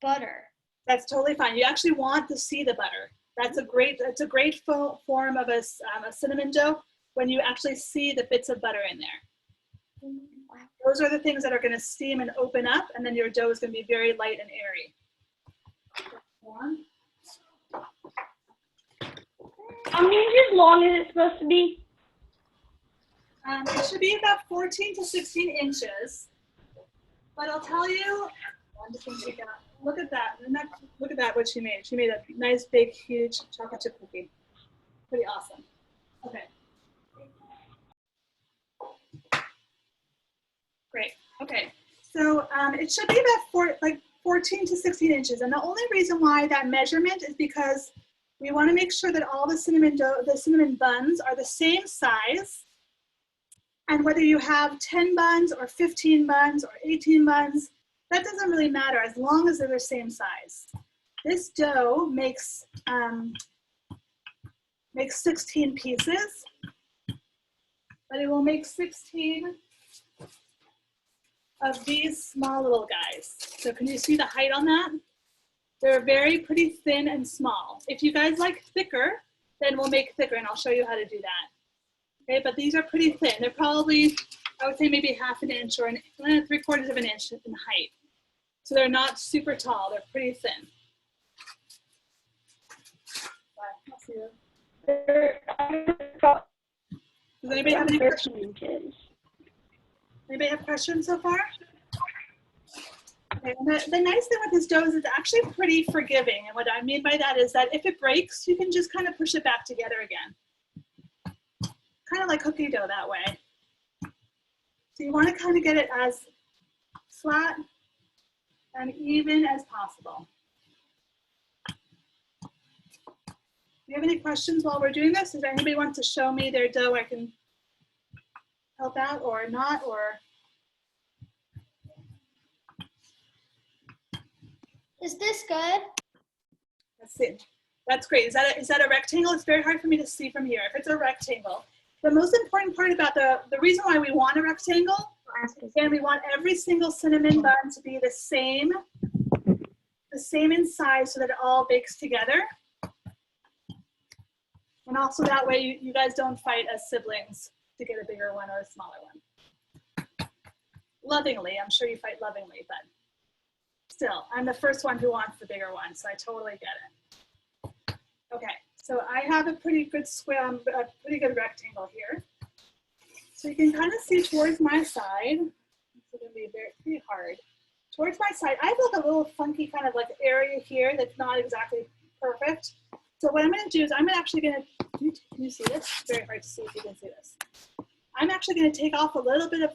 butter?
That's totally fine. You actually want to see the butter. That's a great form of a cinnamon dough when you actually see the bits of butter in there. Those are the things that are going to steam and open up, and then your dough is going to be very light and airy.
How many inches long is it supposed to be?
It should be about 14 to 16 inches. But I'll tell you, I'm just going to take out. Look at that. Look at that, what she made. She made a nice, big, huge chocolate chip cookie. Pretty awesome. Okay. Great. Okay. So it should be about 14 to 16 inches. And the only reason why that measurement is because we want to make sure that all the cinnamon buns are the same size. And whether you have 10 buns or 15 buns or 18 buns, that doesn't really matter as long as they're the same size. This dough makes 16 pieces, but it will make 16 of these small little guys. So can you see the height on that? They're very pretty thin and small. If you guys like thicker, then we'll make thicker, and I'll show you how to do that. Okay, but these are pretty thin. They're probably, I would say maybe half an inch or 3/4 of an inch in height. So they're not super tall, they're pretty thin. Does anybody have any questions? Anybody have questions so far? Okay, and the nice thing with this dough is it's actually pretty forgiving. And what I mean by that is that if it breaks, you can just kind of push it back together again. Kind of like cookie dough that way. So you want to kind of get it as flat and even as possible. Do you have any questions while we're doing this? Does anybody want to show me their dough I can help out or not? Or
Is this good?
let's see. That's great. Is that a rectangle? It's very hard for me to see from here. If it's a rectangle, the most important part about the reason why we want a rectangle, again, we want every single cinnamon bun to be the same in size so that it all bakes together. And also that way you guys don't fight as siblings to get a bigger one or a smaller one. Lovingly, I'm sure you fight lovingly, but still, I'm the first one who wants the bigger one, so I totally get it. Okay, so I have a pretty good square, a pretty good rectangle here. So you can kind of see towards my side, it's gonna be pretty hard. Towards my side, I have like a little funky kind of like area here that's not exactly perfect. So what I'm gonna do is I'm actually gonna, can you see this? It's very hard to see if you can see this. I'm actually gonna take off a little bit of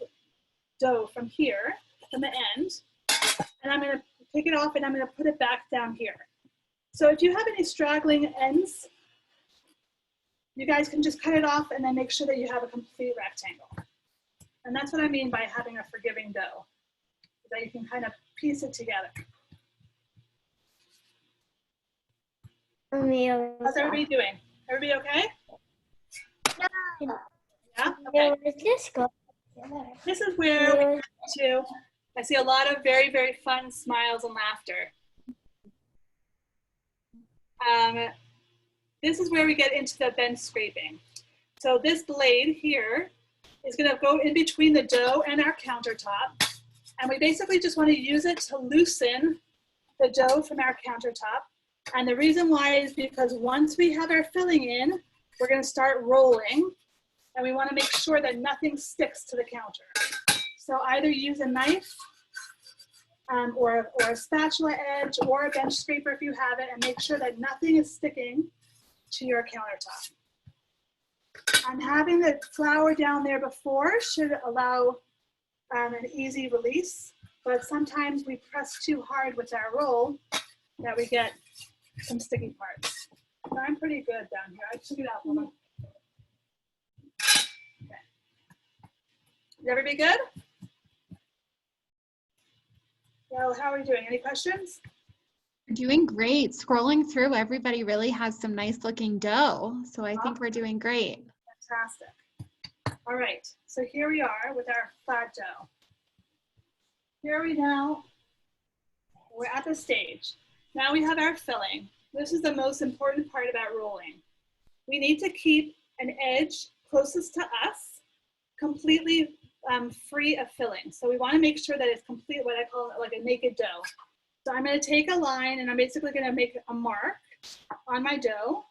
dough from here, from the end, and I'm gonna take it off and I'm gonna put it back down here. So if you have any straggling ends, you guys can just cut it off and then make sure that you have a complete rectangle. And that's what I mean by having a forgiving dough, that you can kind of piece it together. How's everybody doing? Everybody okay? Yeah? Okay. This is where we get to, I see a lot of very, very fun smiles and laughter. This is where we get into the bench scraping. So this blade here is gonna go in between the dough and our countertop. And we basically just wanna use it to loosen the dough from our countertop. And the reason why is because once we have our filling in, we're gonna start rolling, and we wanna make sure that nothing sticks to the counter. So either use a knife or a spatula edge or a bench scraper if you have it, and make sure that nothing is sticking to your countertop. Having the flour down there before should allow an easy release, but sometimes we press too hard with our roll that we get some sticky parts. So I'm pretty good down here. I took it out a little. Okay. Is everybody good? Well, how are we doing? Any questions?
We're doing great. Scrolling through, everybody really has some nice looking dough. So I think we're doing great.
Fantastic. All right, so here we are with our flat dough. Here we now, we're at the stage. Now we have our filling. This is the most important part about rolling. We need to keep an edge closest to us, completely free of filling. So we want to make sure that it's complete, what I call like a naked dough. So I'm going to take a line and I'm basically going to make a mark on my dough.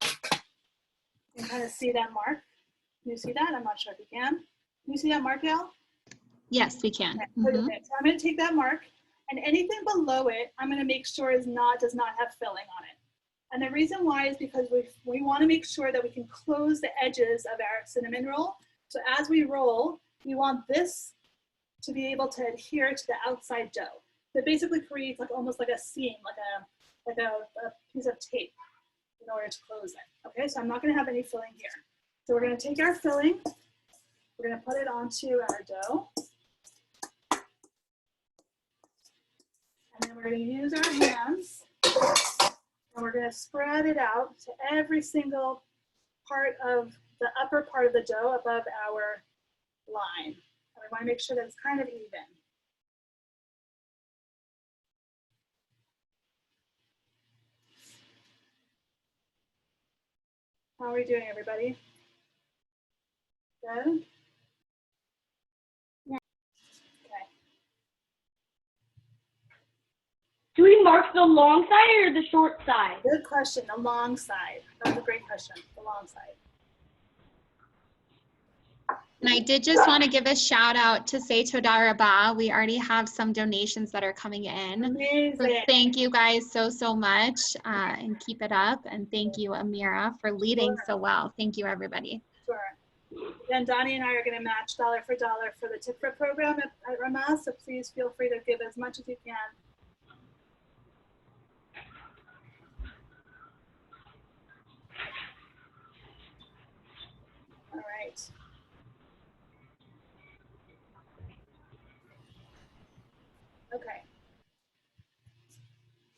You can kind of see that mark. Can you see that? I'm not sure if you can. Can you see that mark, Al?
Yes, we can.
Okay.
Mhm.
So I'm going to take that mark, and anything below it, I'm going to make sure does not have filling on it. And the reason why is because we want to make sure that we can close the edges of our cinnamon roll. So as we roll, we want this to be able to adhere to the outside dough. So it basically creates like almost like a seam, like a piece of tape in order to close it. Okay, so I'm not going to have any filling here. So we're going to take our filling, we're going to put it onto our dough, and then we're going to use our hands, and we're going to spread it out to every single part of the upper part of the dough above our line. And we want to make sure that it's kind of even. How are we doing, everybody? Good?
Yeah.
Okay.
Do we mark the long side or the short side?
Good question, the long side. That's a great question, the long side.
And I did just want to give a shout out to say Toda Rabah. We already have some donations that are coming in.
Amazing.
So thank you guys so much, and keep it up. And thank you, Amira, for leading so well. Thank you, everybody.
Sure. Then Donnie and I are going to match dollar for dollar for the TIFRA program at Ramah, so please feel free to give as much as you can. All right. Okay.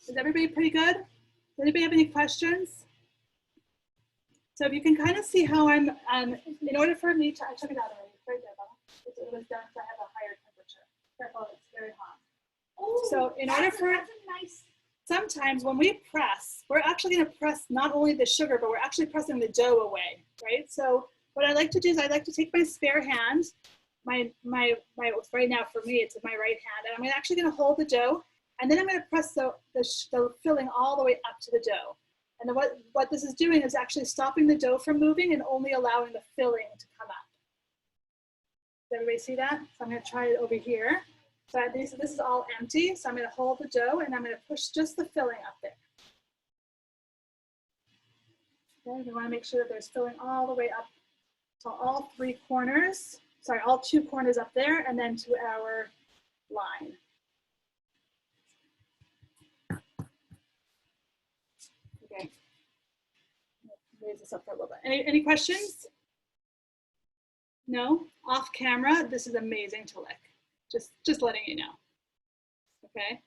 Is everybody pretty good? Does anybody have any questions? So if you can kind of see how I'm, in order for me to, I took it out already, right there, Bella. It was done to have a higher temperature. Careful, it's very hot.
Oh,
So in order for, sometimes when we press, we're actually going to press not only the sugar, but we're actually pressing the dough away, right? So what I like to do is I like to take my spare hand, my right now for me, it's with my right hand, and I'm actually going to hold the dough, and then I'm going to press the filling all the way up to the dough. And then what this is doing is actually stopping the dough from moving and only allowing the filling to come up. Does everybody see that? So I'm going to try it over here. So this is all empty. So I'm going to hold the dough and I'm going to push just the filling up there. Okay, we want to make sure that there's filling all the way up to all three corners. Sorry, all two corners up there and then to our line. Okay. Raise this up for a little bit. Any questions? No? Off camera, this is amazing to lick. Just letting you know. Okay?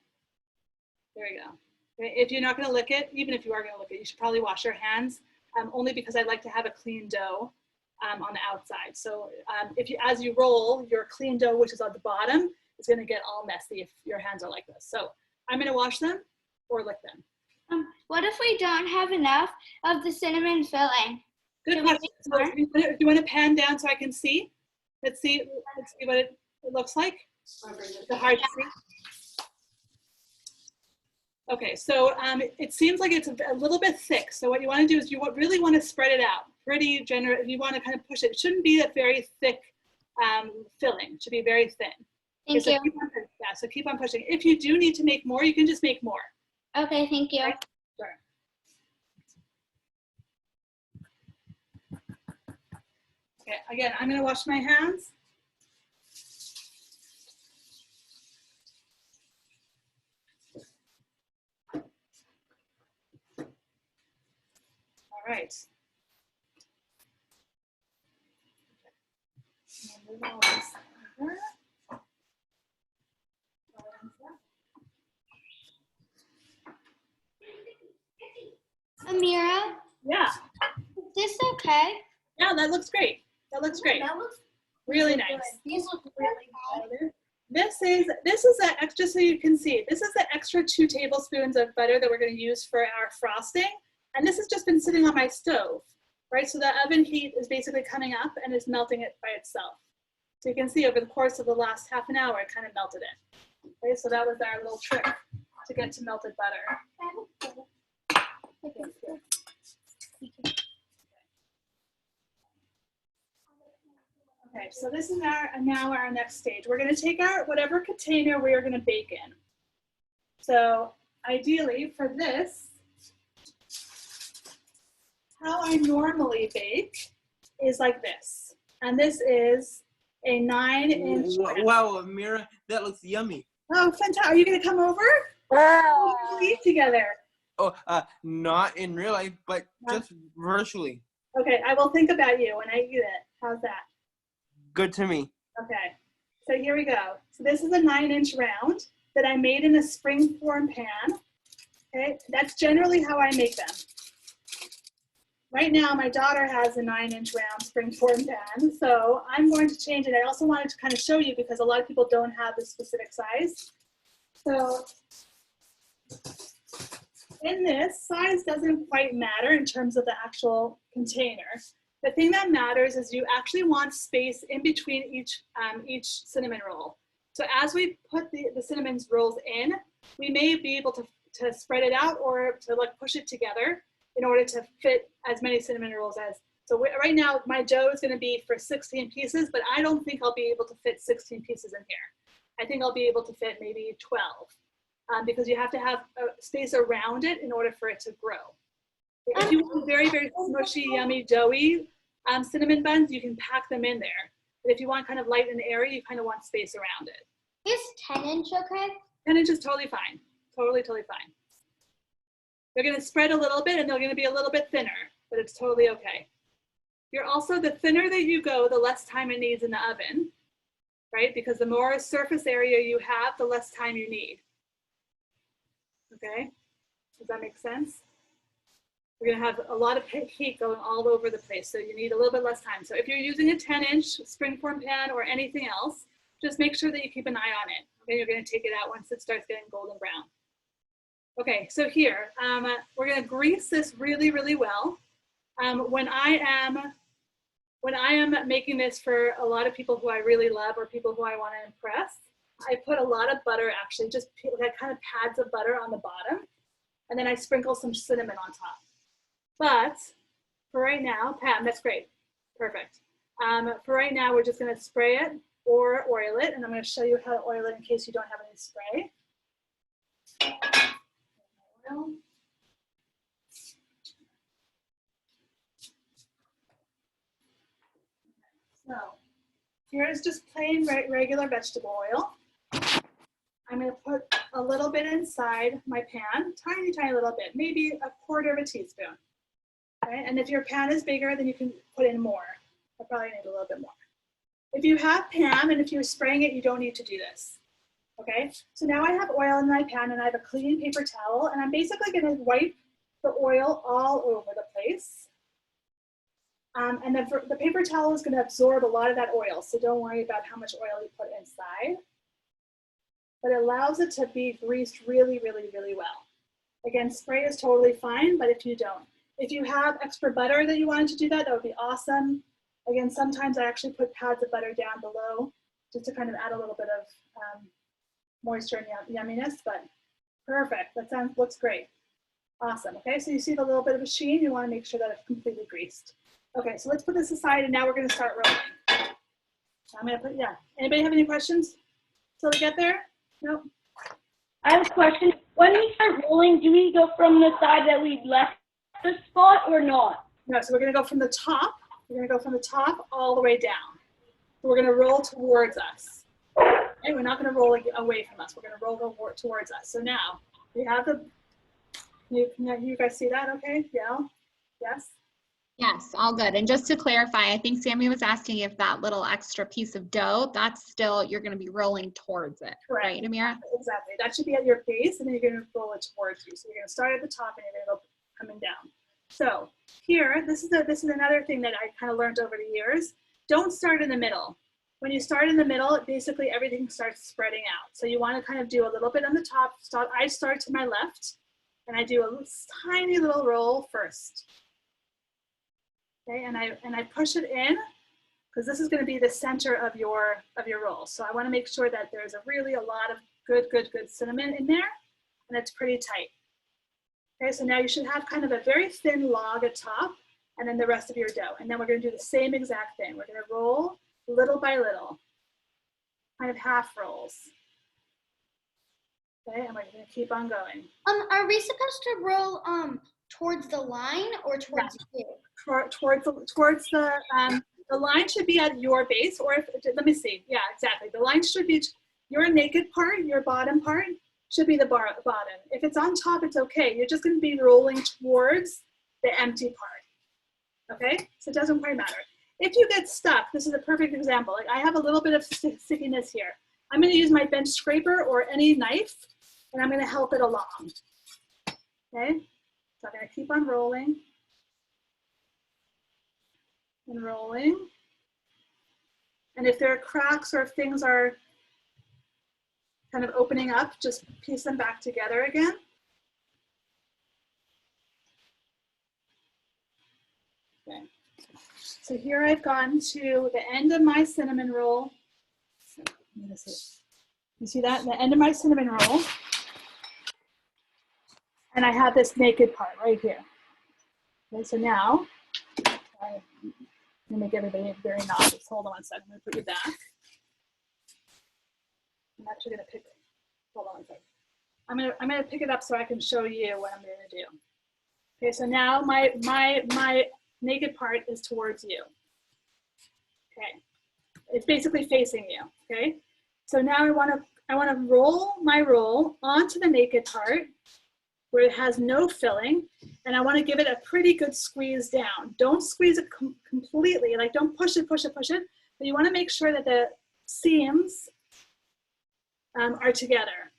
There we go. Okay. If you're not going to lick it, even if you are going to lick it, you should probably wash your hands, only because I like to have a clean dough on the outside. So as you roll, your clean dough, which is on the bottom, is going to get all messy if your hands are like this. So I'm going to wash them or lick them.
What if we don't have enough of the cinnamon filling?
Good question. So if you want to pan down so I can see, let's see what it looks like. The hard to see. Okay, so it seems like it's a little bit thick. So what you want to do is you really want to spread it out. Pretty generous. You want to kind of push it. It shouldn't be a very thick filling. It should be very thin.
Thank
so
you.
Yeah, so keep on pushing. If you do need to make more, you can just make more.
Okay, thank you.
Okay? Sure. Okay, again, I'm gonna wash my hands. All right. Move all this over.
Amira,
Yeah,
is this okay?
yeah, that looks great. That looks great.
That looks
Really nice.
These look really good.
This is the extra, so you can see, this is the extra 2 tablespoons of butter that we're going to use for our frosting. And this has just been sitting on my stove, right? So the oven heat is basically coming up and is melting it by itself. So you can see over the course of the last half an hour, it kind of melted it. Okay, so that was our little trick to get to melted butter. Okay, so this is now our next stage. We're going to take our whatever container we are going to bake in. So ideally for this, how I normally bake is like this. And this is a 9-inch.
Wow, Amira, that looks yummy.
Oh, fantastic. Are you going to come over? We're going to eat together.
Oh, not in real life, but just virtually.
Okay, I will think about you when I eat it. How's that?
Good to me.
Okay, so here we go. So this is a 9-inch round that I made in a springform pan. Okay, that's generally how I make them. Right now, my daughter has a 9-inch round springform pan, so I'm going to change it. I also wanted to kind of show you because a lot of people don't have this specific size. So in this, size doesn't quite matter in terms of the actual container. The thing that matters is you actually want space in between each cinnamon roll. So as we put the cinnamon rolls in, we may be able to spread it out or to like push it together in order to fit as many cinnamon rolls as. So right now my dough is going to be for 16 pieces, but I don't think I'll be able to fit 16 pieces in here. I think I'll be able to fit maybe 12 because you have to have a space around it in order for it to grow. If you want very, very smushy, yummy, doughy cinnamon buns, you can pack them in there. But if you want kind of light and airy, you kind of want space around it.
Is 10-inch okay?
10 inch is totally fine. Totally, totally fine. They're going to spread a little bit and they're going to be a little bit thinner, but it's totally okay. You're also, the thinner that you go, the less time it needs in the oven, right? Because the more surface area you have, the less time you need. Okay? Does that make sense? We're going to have a lot of heat going all over the place, so you need a little bit less time. So if you're using a 10-inch springform pan or anything else, just make sure that you keep an eye on it. Okay, you're going to take it out once it starts getting golden brown. Okay, so here, we're going to grease this really, really well. When I am making this for a lot of people who I really love or people who I want to impress, I put a lot of butter, actually, just that kind of pads of butter on the bottom, and then I sprinkle some cinnamon on top. But for right now, Pam, that's great. Perfect. For right now, we're just going to spray it or oil it. And I'm going to show you how to oil it in case you don't have any spray. Oil. So here's just plain regular vegetable oil. I'm going to put a little bit inside my pan, tiny, tiny little bit, maybe 1/4 teaspoon. Okay? And if your pan is bigger, then you can put in more. I probably need a little bit more. If you have Pam and if you're spraying it, you don't need to do this. Okay, so now I have oil in my pan and I have a clean paper towel and I'm basically going to wipe the oil all over the place. And then the paper towel is going to absorb a lot of that oil, so don't worry about how much oil you put inside. But it allows it to be greased really, really, really well. Again, spray is totally fine, but if you don't. If you have extra butter that you wanted to do that, that would be awesome. Again, sometimes I actually put pads of butter down below just to kind of add a little bit of moisture and yumminess, but perfect. That looks great. Awesome. Okay, so you see the little bit of a sheen. You want to make sure that it's completely greased. Okay, so let's put this aside and now we're going to start rolling. So I'm going to put, yeah. Anybody have any questions? till we get there? Nope.
I have a question. When we start rolling, do we go from the side that we left the spot or not?
No, so we're gonna go from the top. We're gonna go from the top all the way down. So we're gonna roll towards us. Okay, we're not gonna roll away from us. We're gonna roll towards us. So now we have the, you guys see that okay? Yeah, yes?
Yes, all good. And just to clarify, I think Sammy was asking if that little extra piece of dough, that's still, you're going to be rolling towards it.
Correct.
Right, Amira?
Exactly. That should be at your base, and then you're going to roll it towards you. So you're going to start at the top, and you're going to go coming down. So here, this is another thing that I kind of learned over the years. Don't start in the middle. When you start in the middle, basically everything starts spreading out. So you want to kind of do a little bit on the top. I start to my left, and I do a tiny little roll first. Okay, and I push it in because this is going to be the center of your roll. So I want to make sure that there's a lot of good cinnamon in there, and it's pretty tight. Okay, so now you should have kind of a very thin log at top, and then the rest of your dough. And then we're going to do the same exact thing. We're going to roll little by little, kind of half rolls. Okay, and we're going to keep on going.
Are we supposed to roll towards the line or towards you?
Towards the line should be at your base, or let me see. Yeah, exactly. The line should be your naked part, your bottom part should be the bottom. If it's on top, it's okay. You're just going to be rolling towards the empty part. Okay, so it doesn't quite matter. If you get stuck, this is a perfect example. Like I have a little bit of stickiness here. I'm going to use my bench scraper or any knife, and I'm going to help it along. Okay, so I'm going to keep on rolling. And rolling. And if there are cracks or if things are kind of opening up, just piece them back together again. Okay. So here I've gotten to the end of my cinnamon roll. You see that? The end of my cinnamon roll. And I have this naked part right here. Okay, so now, I'm gonna make everybody very nauseous. Hold on one second. I'm gonna put you back. I'm actually gonna pick it. Hold on one second. I'm gonna pick it up so I can show you what I'm gonna do. Okay, so now my naked part is towards you. Okay, it's basically facing you. Okay, so now I wanna roll my roll onto the naked part where it has no filling, and I want to give it a pretty good squeeze down. Don't squeeze it completely, like don't push it, but you want to make sure that the seams are together.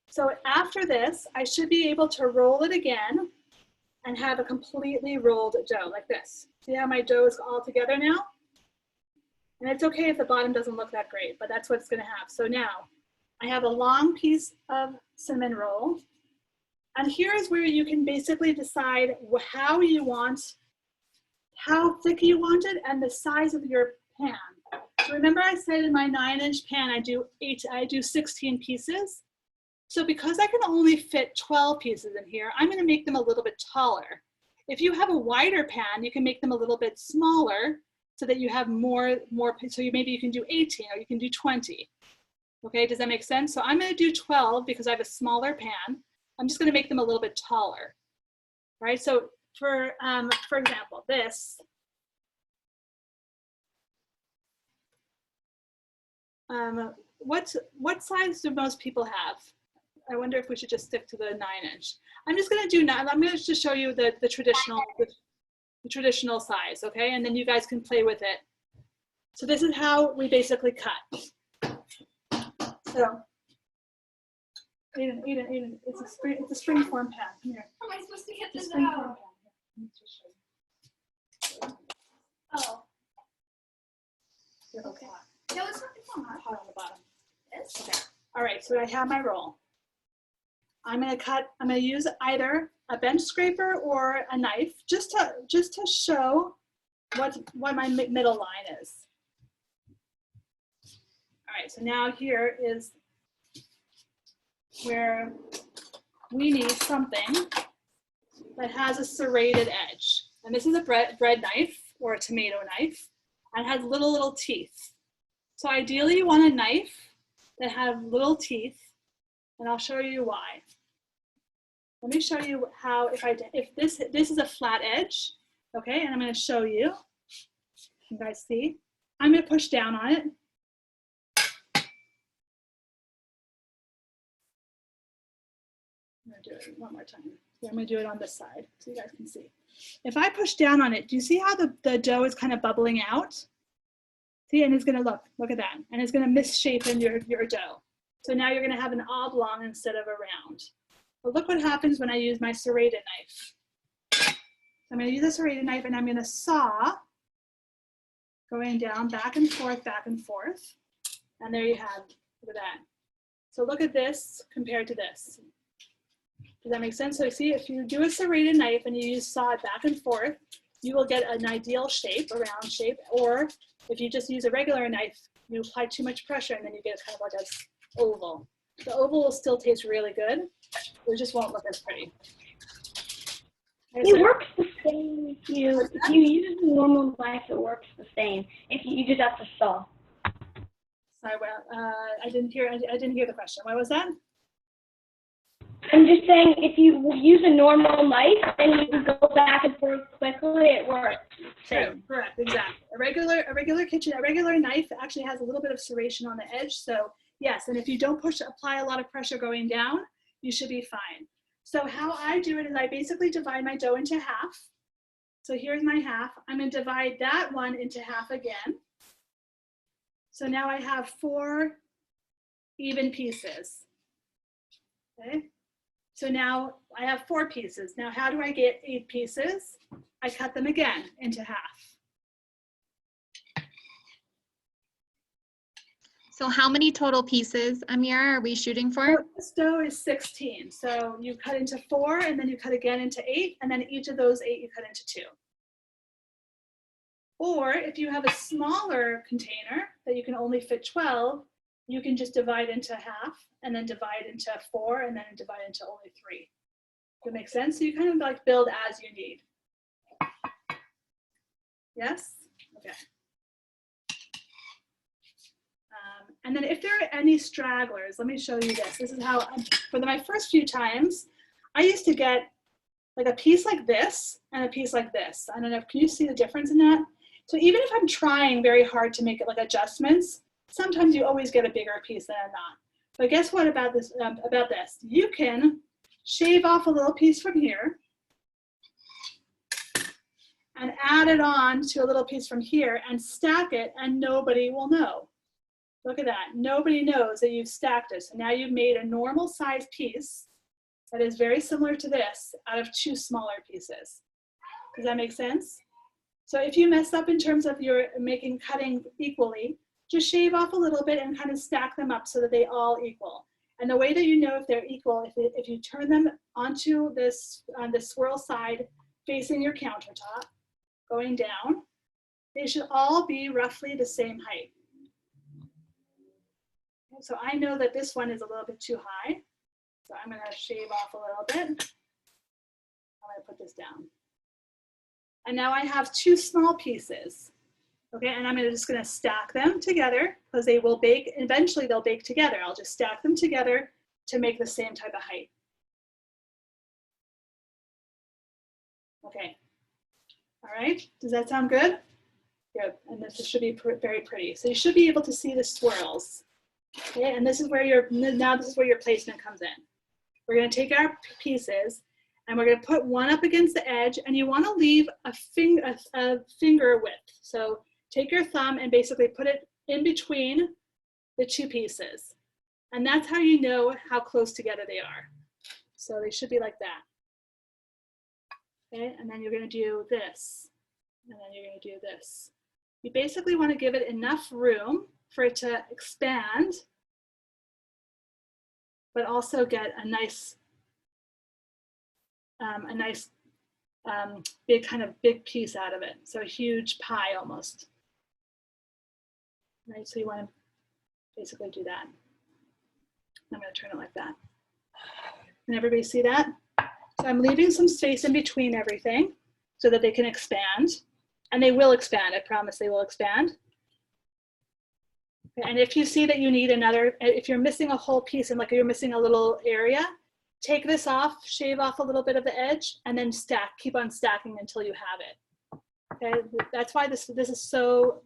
So after this, I should be able to roll it again and have a completely rolled dough like this. See how my dough is all together now? And it's okay if the bottom doesn't look that great, but that's what it's going to have. So now I have a long piece of cinnamon roll. And here's where you can basically decide how thick you want it and the size of your pan. So remember I said in my 9-inch pan, I do 16 pieces. So because I can only fit 12 pieces in here, I'm gonna make them a little bit taller. If you have a wider pan, you can make them a little bit smaller so that you have more, so maybe you can do 18 or you can do 20. Okay, does that make sense? So I'm gonna do 12 because I have a smaller pan. I'm just going to make them a little bit taller, right? So for example, this, what size do most people have? I wonder if we should just stick to the 9-inch. I'm just going to do 9. I'm going to just show you the traditional size, okay? And then you guys can play with it. So this is how we basically cut. So. Aiden, it's a spring form pan. Come here.
How am I supposed to get this
out?
Oh.
Okay.
No, it's not
Hot on the bottom.
this.
Okay. All right, so I have my roll. I'm gonna use either a bench scraper or a knife just to show what my middle line is. All right, so now here is where we need something that has a serrated edge. And this is a bread knife or a tomato knife and has little teeth. So ideally you want a knife that have little teeth, and I'll show you why. Let me show you how, if this is a flat edge, okay, and I'm going to show you. You guys see? I'm going to push down on it. I'm going to do it one more time. Yeah, I'm going to do it on this side so you guys can see. If I push down on it, do you see how the dough is kind of bubbling out? See, and it's going to look at that, and it's going to misshapen your dough. So now you're going to have an oblong instead of a round. But look what happens when I use my serrated knife. I'm going to use a serrated knife, and I'm going to saw going down back and forth, and there you have, look at that. So look at this compared to this. Does that make sense? So you see, if you do a serrated knife and you saw it back and forth, you will get an ideal shape, a round shape, or if you just use a regular knife, you apply too much pressure and then you get kind of like an oval. The oval will still taste really good, it just won't look as pretty.
It works the same if you use the normal knife. It works the same. If you just have to saw.
Sorry, well, I didn't hear the question. What was that?
I'm just saying, if you use a normal knife and you can go back and forth quickly, it works.
True, correct, exactly. A regular knife actually has a little bit of serration on the edge. So yes, and if you don't apply a lot of pressure going down, you should be fine. So how I do it is I basically divide my dough into half. So here's my half. I'm going to divide that one into half again. So now I have 4 even pieces. Okay. So now I have 4 pieces. Now how do I get 8 pieces? I cut them again into half.
So how many total pieces, Amira, are we shooting for?
This dough is 16. So you cut into 4 and then you cut again into 8, and then each of those 8 you cut into 2. Or if you have a smaller container that you can only fit 12, you can just divide into half and then divide into 4 and then divide into only 3. Does that make sense? So you kind of like build as you need. Yes? Okay. And then if there are any stragglers, let me show you this. This is how, for my first few times, I used to get like a piece like this and a piece like this. I don't know, can you see the difference in that? So even if I'm trying very hard to make it like adjustments, sometimes you always get a bigger piece than not. But guess what about this? You can shave off a little piece from here and add it on to a little piece from here and stack it, and nobody will know. Look at that. Nobody knows that you've stacked it. So now you've made a normal size piece that is very similar to this out of 2 smaller pieces. Does that make sense? So if you mess up in terms of your cutting equally, just shave off a little bit and kind of stack them up so that they all equal. And the way that you know if they're equal, if you turn them onto this, on the swirl side facing your countertop, going down, they should all be roughly the same height. So I know that this one is a little bit too high. So I'm going to shave off a little bit. I'm going to put this down. And now I have 2 small pieces. Okay, and I'm just going to stack them together because they will bake. Eventually they'll bake together. I'll just stack them together to make the same type of height. Okay. All right. Does that sound good? Good. And this should be very pretty. So you should be able to see the swirls. Okay, and this is where your placement comes in. We're going to take our pieces and we're going to put one up against the edge, and you want to leave a finger width. So take your thumb and basically put it in between the 2 pieces. And that's how you know how close together they are. So they should be like that. Okay, and then you're going to do this. And then you're going to do this. You basically want to give it enough room for it to expand, but also get a nice big piece out of it. So a huge pie almost. Right, so you want to basically do that. I'm going to turn it like that. Can everybody see that? So I'm leaving some space in between everything so that they can expand. And they will expand, I promise they will expand. And if you see that you need another, if you're missing a whole piece and like you're missing a little area, take this off, shave off a little bit of the edge, and then stack, keep on stacking until you have it. Okay, that's why this is so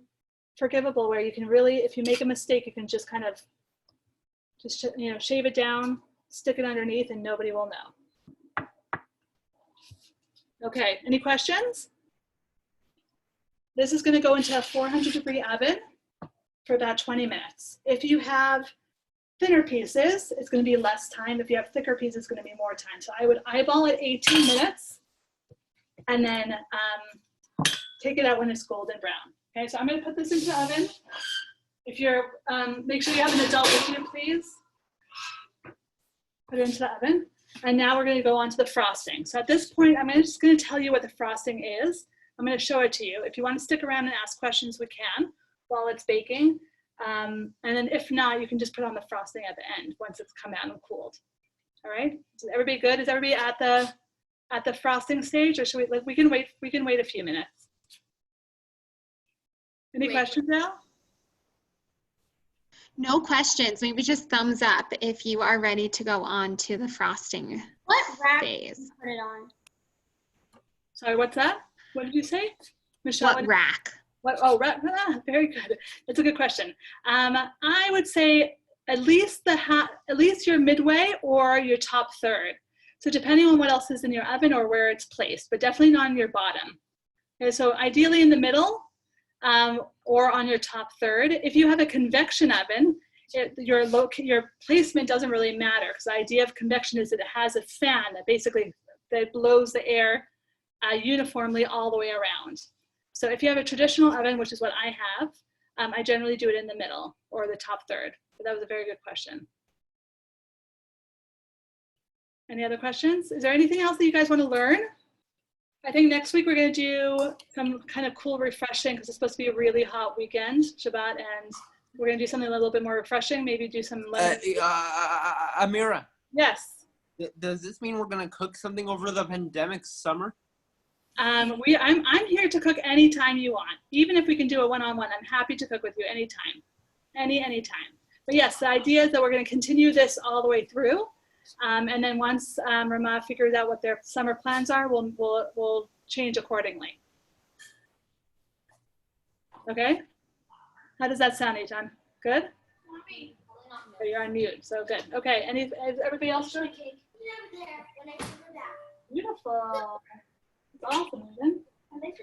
forgivable, where you can really, if you make a mistake, you can just kind of just, you know, shave it down, stick it underneath, and nobody will know. Okay, any questions? This is going to go into a 400-degree oven for about 20 minutes. If you have thinner pieces, it's going to be less time. If you have thicker pieces, it's going to be more time. So I would eyeball it 18 minutes and then take it out when it's golden brown. Okay, so I'm going to put this into the oven. If you're, make sure you have an adult with you, please. Put it into the oven. And now we're going to go on to the frosting. So at this point, I'm just going to tell you what the frosting is. I'm going to show it to you. If you want to stick around and ask questions, we can while it's baking. And then if not, you can just put on the frosting at the end once it's come out and cooled. All right, is everybody good? Is everybody at the frosting stage, or should we, like, we can wait a few minutes. Any questions now?
No questions. Maybe just thumbs up if you are ready to go on to the frosting
What rack did
phase.
you put it on?
Sorry, what's that? What did you say, Michelle?
What rack?
What? Oh, very good. That's a good question. I would say at least your midway or your top third. So depending on what else is in your oven or where it's placed, but definitely not on your bottom. Okay, so ideally in the middle or on your top third. If you have a convection oven, your placement doesn't really matter, because the idea of convection is that it has a fan that blows the air uniformly all the way around. So if you have a traditional oven, which is what I have, I generally do it in the middle or the top third. But that was a very good question. Any other questions? Is there anything else that you guys want to learn? I think next week we're going to do some kind of cool refreshing, because it's supposed to be a really hot weekend, Shabbat, and we're going to do something a little bit more refreshing. Maybe do some lemon.
Amira,
Yes.
does this mean we're going to cook something over the pandemic summer?
I'm here to cook anytime you want. Even if we can do a one-on-one, I'm happy to cook with you anytime. Anytime. But yes, the idea is that we're going to continue this all the way through. And then once Ramah figures out what their summer plans are, we'll change accordingly. Okay? How does that sound, Eitan? Good? Oh, you're on mute, so good. Okay, is everybody else good? Beautiful. It's awesome, isn't it?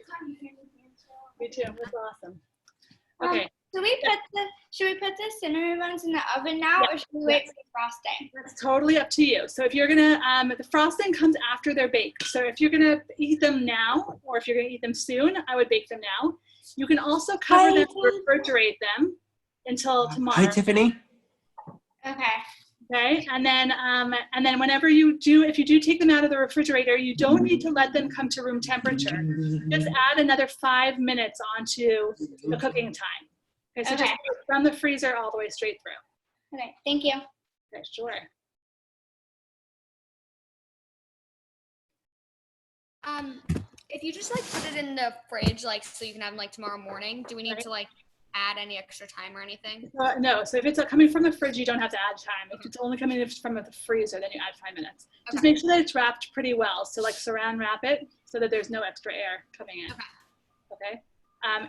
Me too, it's awesome. Okay.
Should we put the cinnamon buns in the oven now, or should we wait for the frosting?
That's totally up to you. So if you're gonna, the frosting comes after they're baked. So if you're gonna eat them now, or if you're gonna eat them soon, I would bake them now. You can also cover them, refrigerate them until tomorrow.
Hi, Tiffany.
Okay.
Okay, and then whenever you do, if you do take them out of the refrigerator, you don't need to let them come to room temperature. Just add another 5 minutes onto the cooking time. Okay, so just from the freezer all the way straight through.
Okay, thank you.
Okay, sure.
If you just like put it in the fridge, like so you can have them like tomorrow morning, do we need to like add any extra time or anything?
No, so if it's coming from the fridge, you don't have to add time. If it's only coming from the freezer, then you add 5 minutes.
Okay.
Just make sure that it's wrapped pretty well. So like saran wrap it so that there's no extra air coming in. Okay.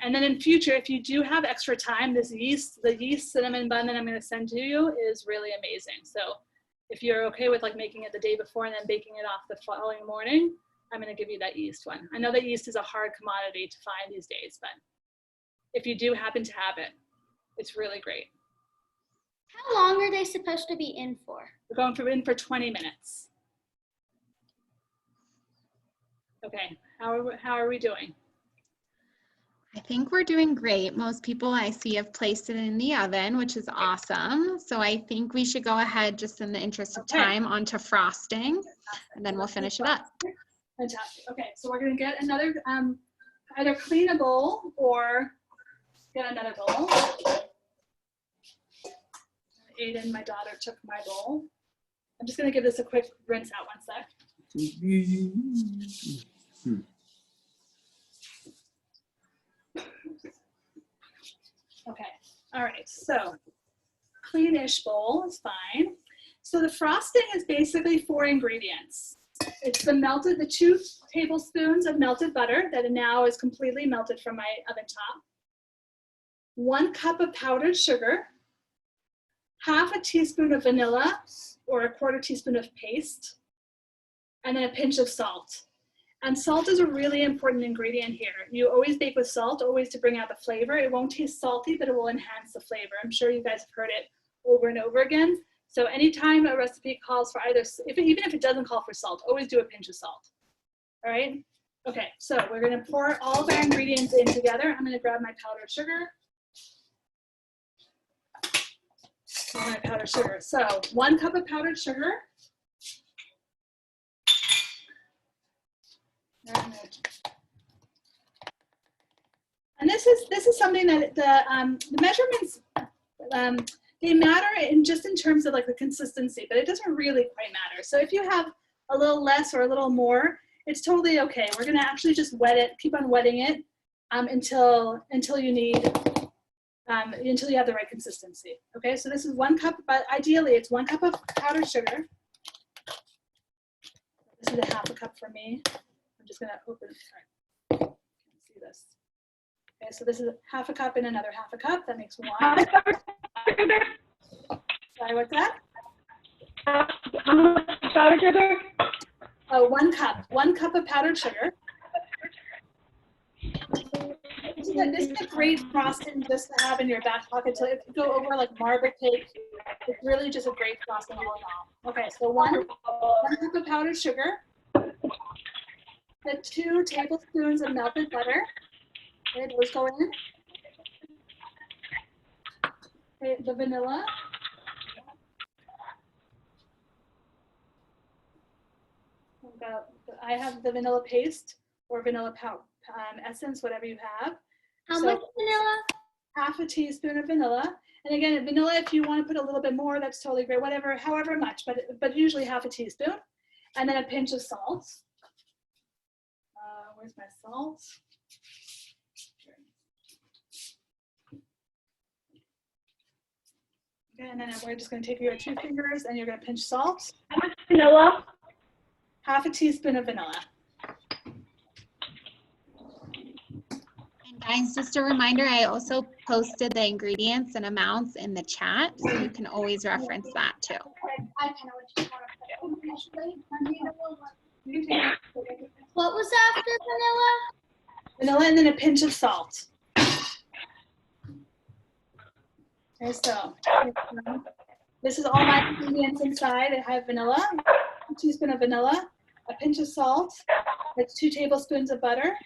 And then in future, if you do have extra time, the yeast cinnamon bun that I'm going to send to you is really amazing. So if you're okay with like making it the day before and then baking it off the following morning, I'm going to give you that yeast one. I know that yeast is a hard commodity to find these days, but if you do happen to have it, it's really great.
How long are they supposed to be in for?
We're going in for 20 minutes. Okay, how are we doing?
I think we're doing great. Most people I see have placed it in the oven, which is awesome. So I think we should go ahead, just in the interest of time, onto frosting, and then we'll finish it up.
Fantastic. Okay, so we're going to get another, either clean a bowl or get another bowl. Aiden, my daughter, took my bowl. I'm just going to give this a quick rinse out, 1 sec. Okay, All right, so cleanish bowl is fine. So the frosting is basically 4 ingredients. It's the 2 tablespoons of melted butter that now is completely melted from my oven top. 1 cup of powdered sugar, half a teaspoon of vanilla or a 1/4 teaspoon of paste, and then a pinch of salt. And salt is a really important ingredient here. You always bake with salt, always to bring out the flavor. It won't taste salty, but it will enhance the flavor. I'm sure you guys have heard it over and over again. So anytime a recipe calls for either, even if it doesn't call for salt, always do a pinch of salt. All right? Okay, so we're gonna pour all of our ingredients in together. I'm gonna grab my powdered sugar. My powdered sugar. So 1 cup of powdered sugar. And this is something that the measurements, they matter in terms of like the consistency, but it doesn't really quite matter. So if you have a little less or a little more, it's totally okay. We're gonna actually just wet it, keep on wetting it until you have the right consistency. Okay, so this is 1 cup, but ideally it's 1 cup of powdered sugar. This is a half a cup for me. I'm just gonna open it. Right. Can't see this. Okay, so this is half a cup and another half a cup. That makes 1. Sorry, what's that?
How much powdered sugar?
Oh, 1 cup. 1 cup of powdered sugar. This is a great frosting just to have in your back pocket. So if you go over like marble cake, it's really just a great frosting going on. Okay, so 1 cup of powdered sugar. The 2 tablespoons of melted butter. Okay, those go in. Okay, the vanilla. I have the vanilla paste or vanilla essence, whatever you have.
How much vanilla?
Half a teaspoon of vanilla. And again, vanilla, if you want to put a little bit more, that's totally great. Whatever, however much, but usually half a teaspoon. And then a pinch of salt. Where's my salt? Okay, and then we're just going to take your 2 fingers and you're going to pinch salt.
How much vanilla?
Half a teaspoon of vanilla.
And guys, just a reminder, I also posted the ingredients and amounts in the chat, so you can always reference that too.
What was after vanilla?
Vanilla and then a pinch of salt. Okay, so this is all my ingredients inside. I have vanilla, a teaspoon of vanilla, a pinch of salt, that's 2 tablespoons of butter,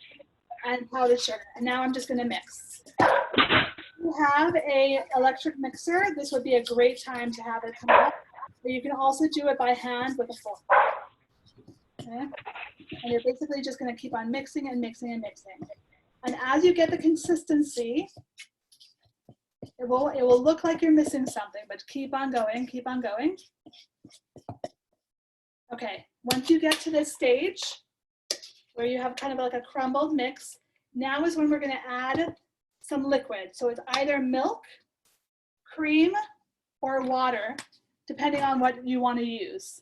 and powdered sugar. And now I'm just going to mix. If you have an electric mixer, this would be a great time to have it come up. But you can also do it by hand with a fork. Okay? And you're basically just going to keep on mixing and mixing and mixing. And as you get the consistency, it will look like you're missing something, but keep on going, keep on going. Okay, once you get to this stage where you have kind of like a crumbled mix, now is when we're gonna add some liquid. So it's either milk, cream, or water, depending on what you wanna use.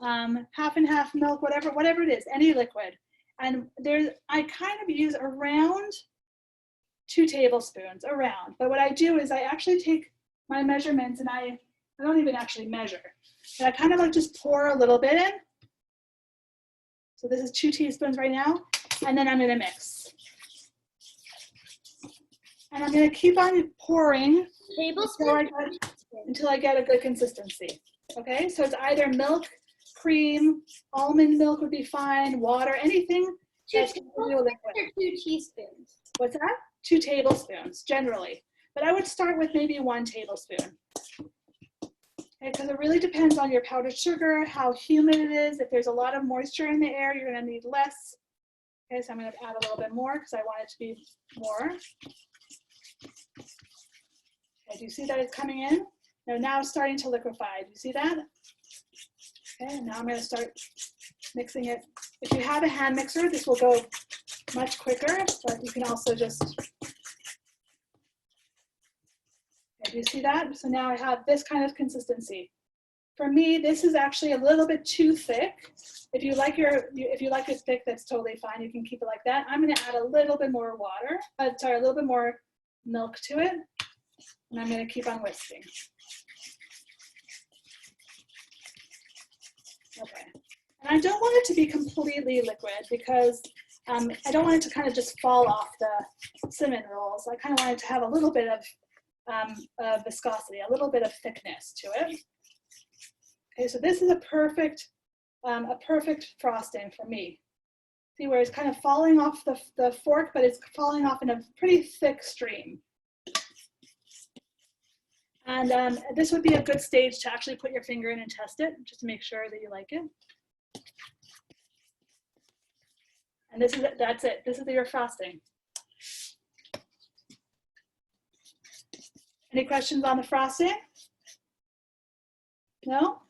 Half and half milk, whatever it is, any liquid. And I kind of use around 2 tablespoons, around. But what I do is I actually take my measurements and I don't even actually measure. But I kind of like just pour a little bit in. So this is 2 teaspoons right now. And then I'm gonna mix. And I'm gonna keep on pouring until I get a good consistency. Okay, so it's either milk, cream, almond milk would be fine, water, anything.
2 teaspoons.
What's that? 2 tablespoons, generally. But I would start with maybe 1 tablespoon. Okay, because it really depends on your powdered sugar, how humid it is. If there's a lot of moisture in the air, you're gonna need less. Okay, so I'm gonna add a little bit more because I want it to be more. Okay, do you see that it's coming in? Now it's starting to liquefy. Do you see that? Okay, and now I'm gonna start mixing it. If you have a hand mixer, this will go much quicker, but you can also just You see that? So now I have this kind of consistency. For me, this is actually a little bit too thick. If you like it thick, that's totally fine. You can keep it like that. I'm going to add a little bit more water. A little bit more milk to it, and I'm going to keep on whisking. Okay. And I don't want it to be completely liquid because I don't want it to kind of just fall off the cinnamon rolls. I kind of want it to have a little bit of viscosity, a little bit of thickness to it. Okay, so this is a perfect frosting for me. See where it's kind of falling off the fork, but it's falling off in a pretty thick stream. And this would be a good stage to actually put your finger in and test it, just to make sure that you like it. And that's it. This is your frosting. Any questions on the frosting? No?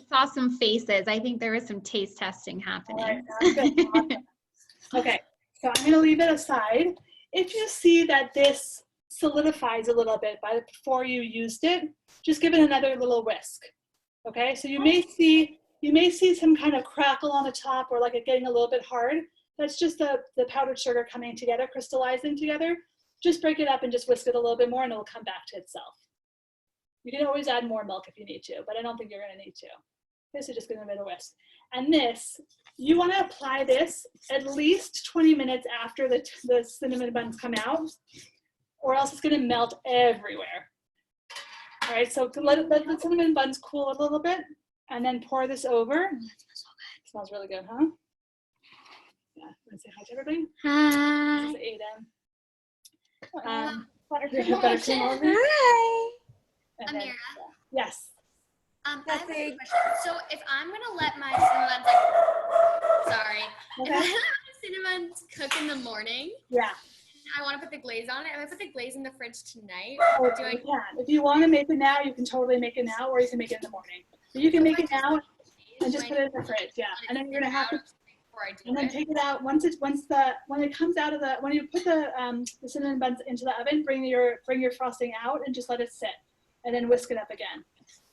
Saw some faces. I think there was some taste testing happening.
All right, awesome. Okay, so I'm gonna leave it aside. If you see that this solidifies a little bit before you used it, just give it another little whisk. Okay, so you may see some kind of crackle on the top or like it getting a little bit hard. That's just the powdered sugar coming together, crystallizing together. Just break it up and just whisk it a little bit more and it'll come back to itself. You can always add more milk if you need to, but I don't think you're gonna need to. This is just gonna be a whisk. And this, you wanna apply this at least 20 minutes after the cinnamon buns come out, or else it's gonna melt everywhere. All right, so let the cinnamon buns cool a little bit and then pour this over. Oh, that smells so good. It smells really good, huh? Yeah, wanna say hi to everybody?
Hi.
This is Aiden.
Buttercream.
Hi.
And then,
Amira?
yes.
I have a question. So if I'm gonna let my cinnamon buns, if I let my cinnamon buns cook in the morning,
Yeah.
I want to put the glaze on it. If I put the glaze in the fridge tonight,
Oh, you can. If you want to make it now, you can totally make it now, or you can make it in the morning. So you can make it now and just put it in the fridge. Yeah, and then you're gonna have to. And then take it out when it comes out of when you put the cinnamon buns into the oven, bring your frosting out and just let it sit, and then whisk it up again.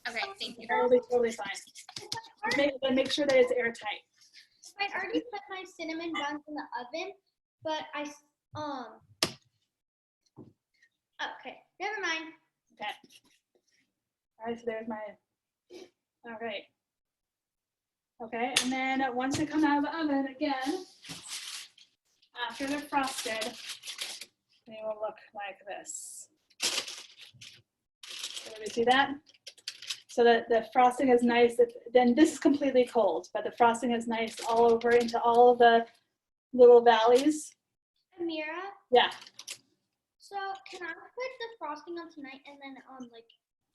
Okay, thank you.
That'll be totally fine. Make sure that it's airtight.
I already put my cinnamon buns in the oven, but okay, never mind.
Okay. All right, so there's my. All right. Okay, and then once they come out of the oven again, after they're frosted, they will look like this. Can you see that? So the frosting is nice. Then this is completely cold, but the frosting is nice all over into all of the little valleys.
Amira?
Yeah.
So can I put the frosting on tonight and then like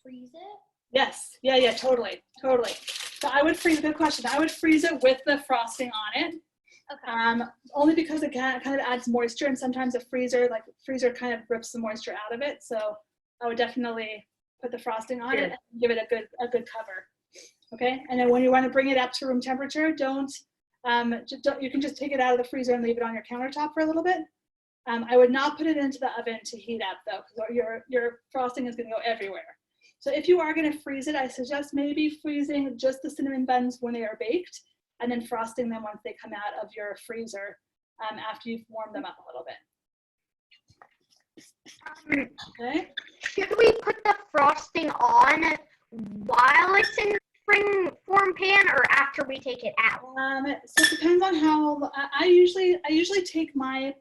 freeze it?
Yes. Yeah, totally. So I would freeze, good question. I would freeze it with the frosting on it. Okay. Only because it kind of adds moisture, and sometimes the freezer kind of rips the moisture out of it. So I would definitely put the frosting on it and give it a good cover. Okay. And then when you want to bring it up to room temperature, don't you can just take it out of the freezer and leave it on your countertop for a little bit. I would not put it into the oven to heat up though, because your frosting is going to go everywhere. So if you are going to freeze it, I suggest maybe freezing just the cinnamon buns when they are baked, and then frosting them once they come out of your freezer after you've warmed them up a little bit. Okay.
Should we put the frosting on while it's in the spring form pan or after we take it out?
So it depends on how. I usually take my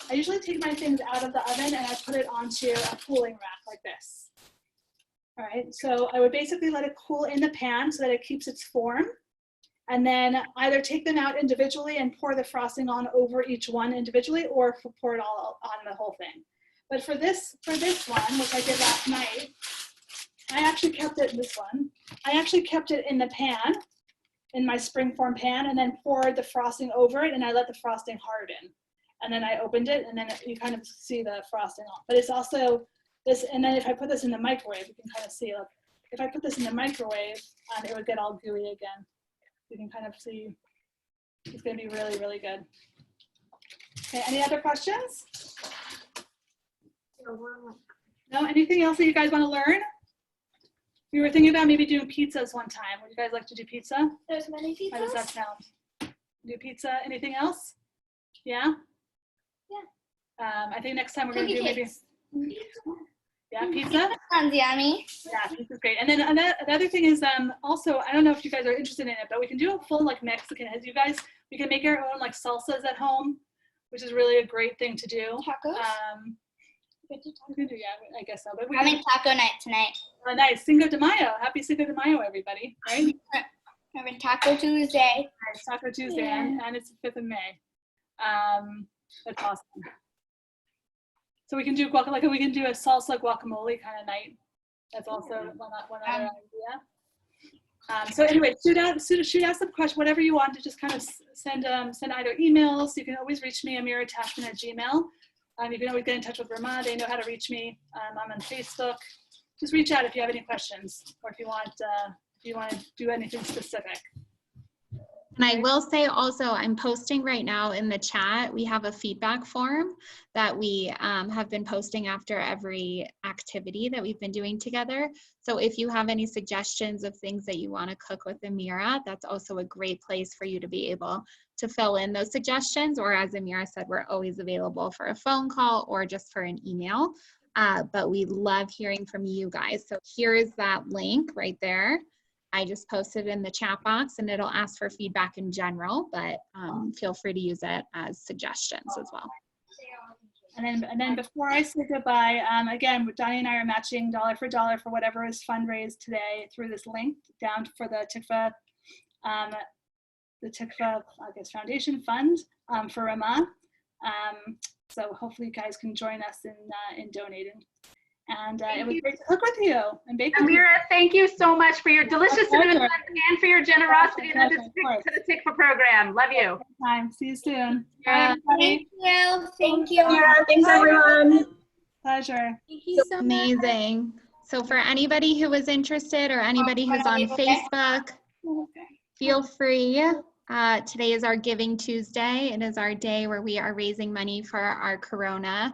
things out of the oven and I put it onto a cooling rack like this. All right, so I would basically let it cool in the pan so that it keeps its form, and then either take them out individually and pour the frosting on over each one individually, or pour it all on the whole thing. But for this one, which I did last night, I actually kept it in the pan, in my springform pan, and then poured the frosting over it, and I let the frosting harden. And then I opened it, and then you kind of see the frosting on. But it's also this, and then if I put this in the microwave, you can kind of see, like, if I put this in the microwave, it would get all gooey again. You can kind of see it's going to be really, really good. Okay, any other questions? No, anything else that you guys want to learn? We were thinking about maybe doing pizzas one time. Would you guys like to do pizza?
There's many
How does that
pizzas.
sound? Do pizza, anything else? Yeah?
Yeah.
I think next time we're going to
Cookie
do maybe,
cakes.
yeah, pizza?
Sounds yummy.
Yeah, pizza's great. And then another thing is also, I don't know if you guys are interested in it, but we can do a full like Mexican, as you guys, we can make our own like salsas at home, which is really a great thing to do.
Tacos?
We can do, yeah, I guess so. But we
Having taco night tonight.
nice. Cinco de Mayo. Happy Cinco de Mayo, everybody, right?
Having Taco Tuesday.
It's Taco Tuesday, and it's the 5th of May. That's awesome. So we can do we can do a salsa guacamole kind of night. That's also one other idea. So anyway, shoot out some questions, whatever you want to just kind of send either emails. You can always reach me, amira@gmail.com. You can always get in touch with Vermont. They know how to reach me. I'm on Facebook. Just reach out if you have any questions or if you want to do anything specific.
And I will say also, I'm posting right now in the chat, we have a feedback form that we have been posting after every activity that we've been doing together. So if you have any suggestions of things that you want to cook with Amira, that's also a great place for you to be able to fill in those suggestions. Or as Amira said, we're always available for a phone call or just for an email. But we love hearing from you guys. So here is that link right there. I just posted in the chat box and it'll ask for feedback in general, but feel free to use it as suggestions as well.
And then before I say goodbye, again, Donnie and I are matching dollar for dollar for whatever is fundraised today through this link down for the Tikva, I guess, Foundation Fund for Rama. So hopefully you guys can join us in donating. And it was great to cook with you and bake with you.
Amira, thank you so much for your delicious cinnamon buns and for your generosity to the TICFA program. Love you.
See you soon.
Thank you. Thank you.
Thanks, everyone.
Pleasure.
Thank you so much.
Amazing. So for anybody who is interested or anybody who's on Facebook, feel free. Today is our Giving Tuesday. It is our day where we are raising money for our Corona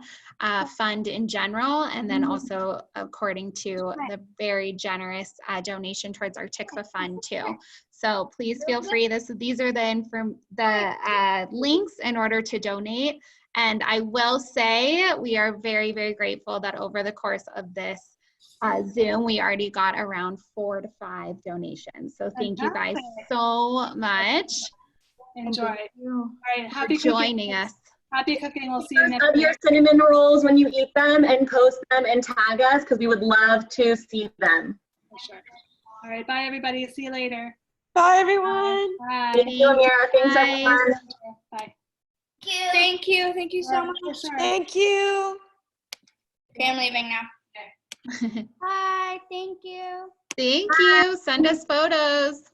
fund in general, and then also according to the very generous donation towards our TICFA fund too. So please feel free. These are the links in order to donate. And I will say we are very, very grateful that over the course of this Zoom, we already got around 4 to 5 donations. So thank you guys so much.
Enjoy. All right,
happy for joining us.
Happy cooking. We'll see you next
week. Your cinnamon rolls when you eat them and post them and tag us because we would love to see them.
For sure. All right, bye everybody. See you later.
Bye everyone.
Bye.
Thank you, Amira. Thanks everyone.
Bye.
Thank you. Thank you so much.
Thank you.
Okay, I'm leaving now. Bye. Thank you.
Thank you. Send us photos.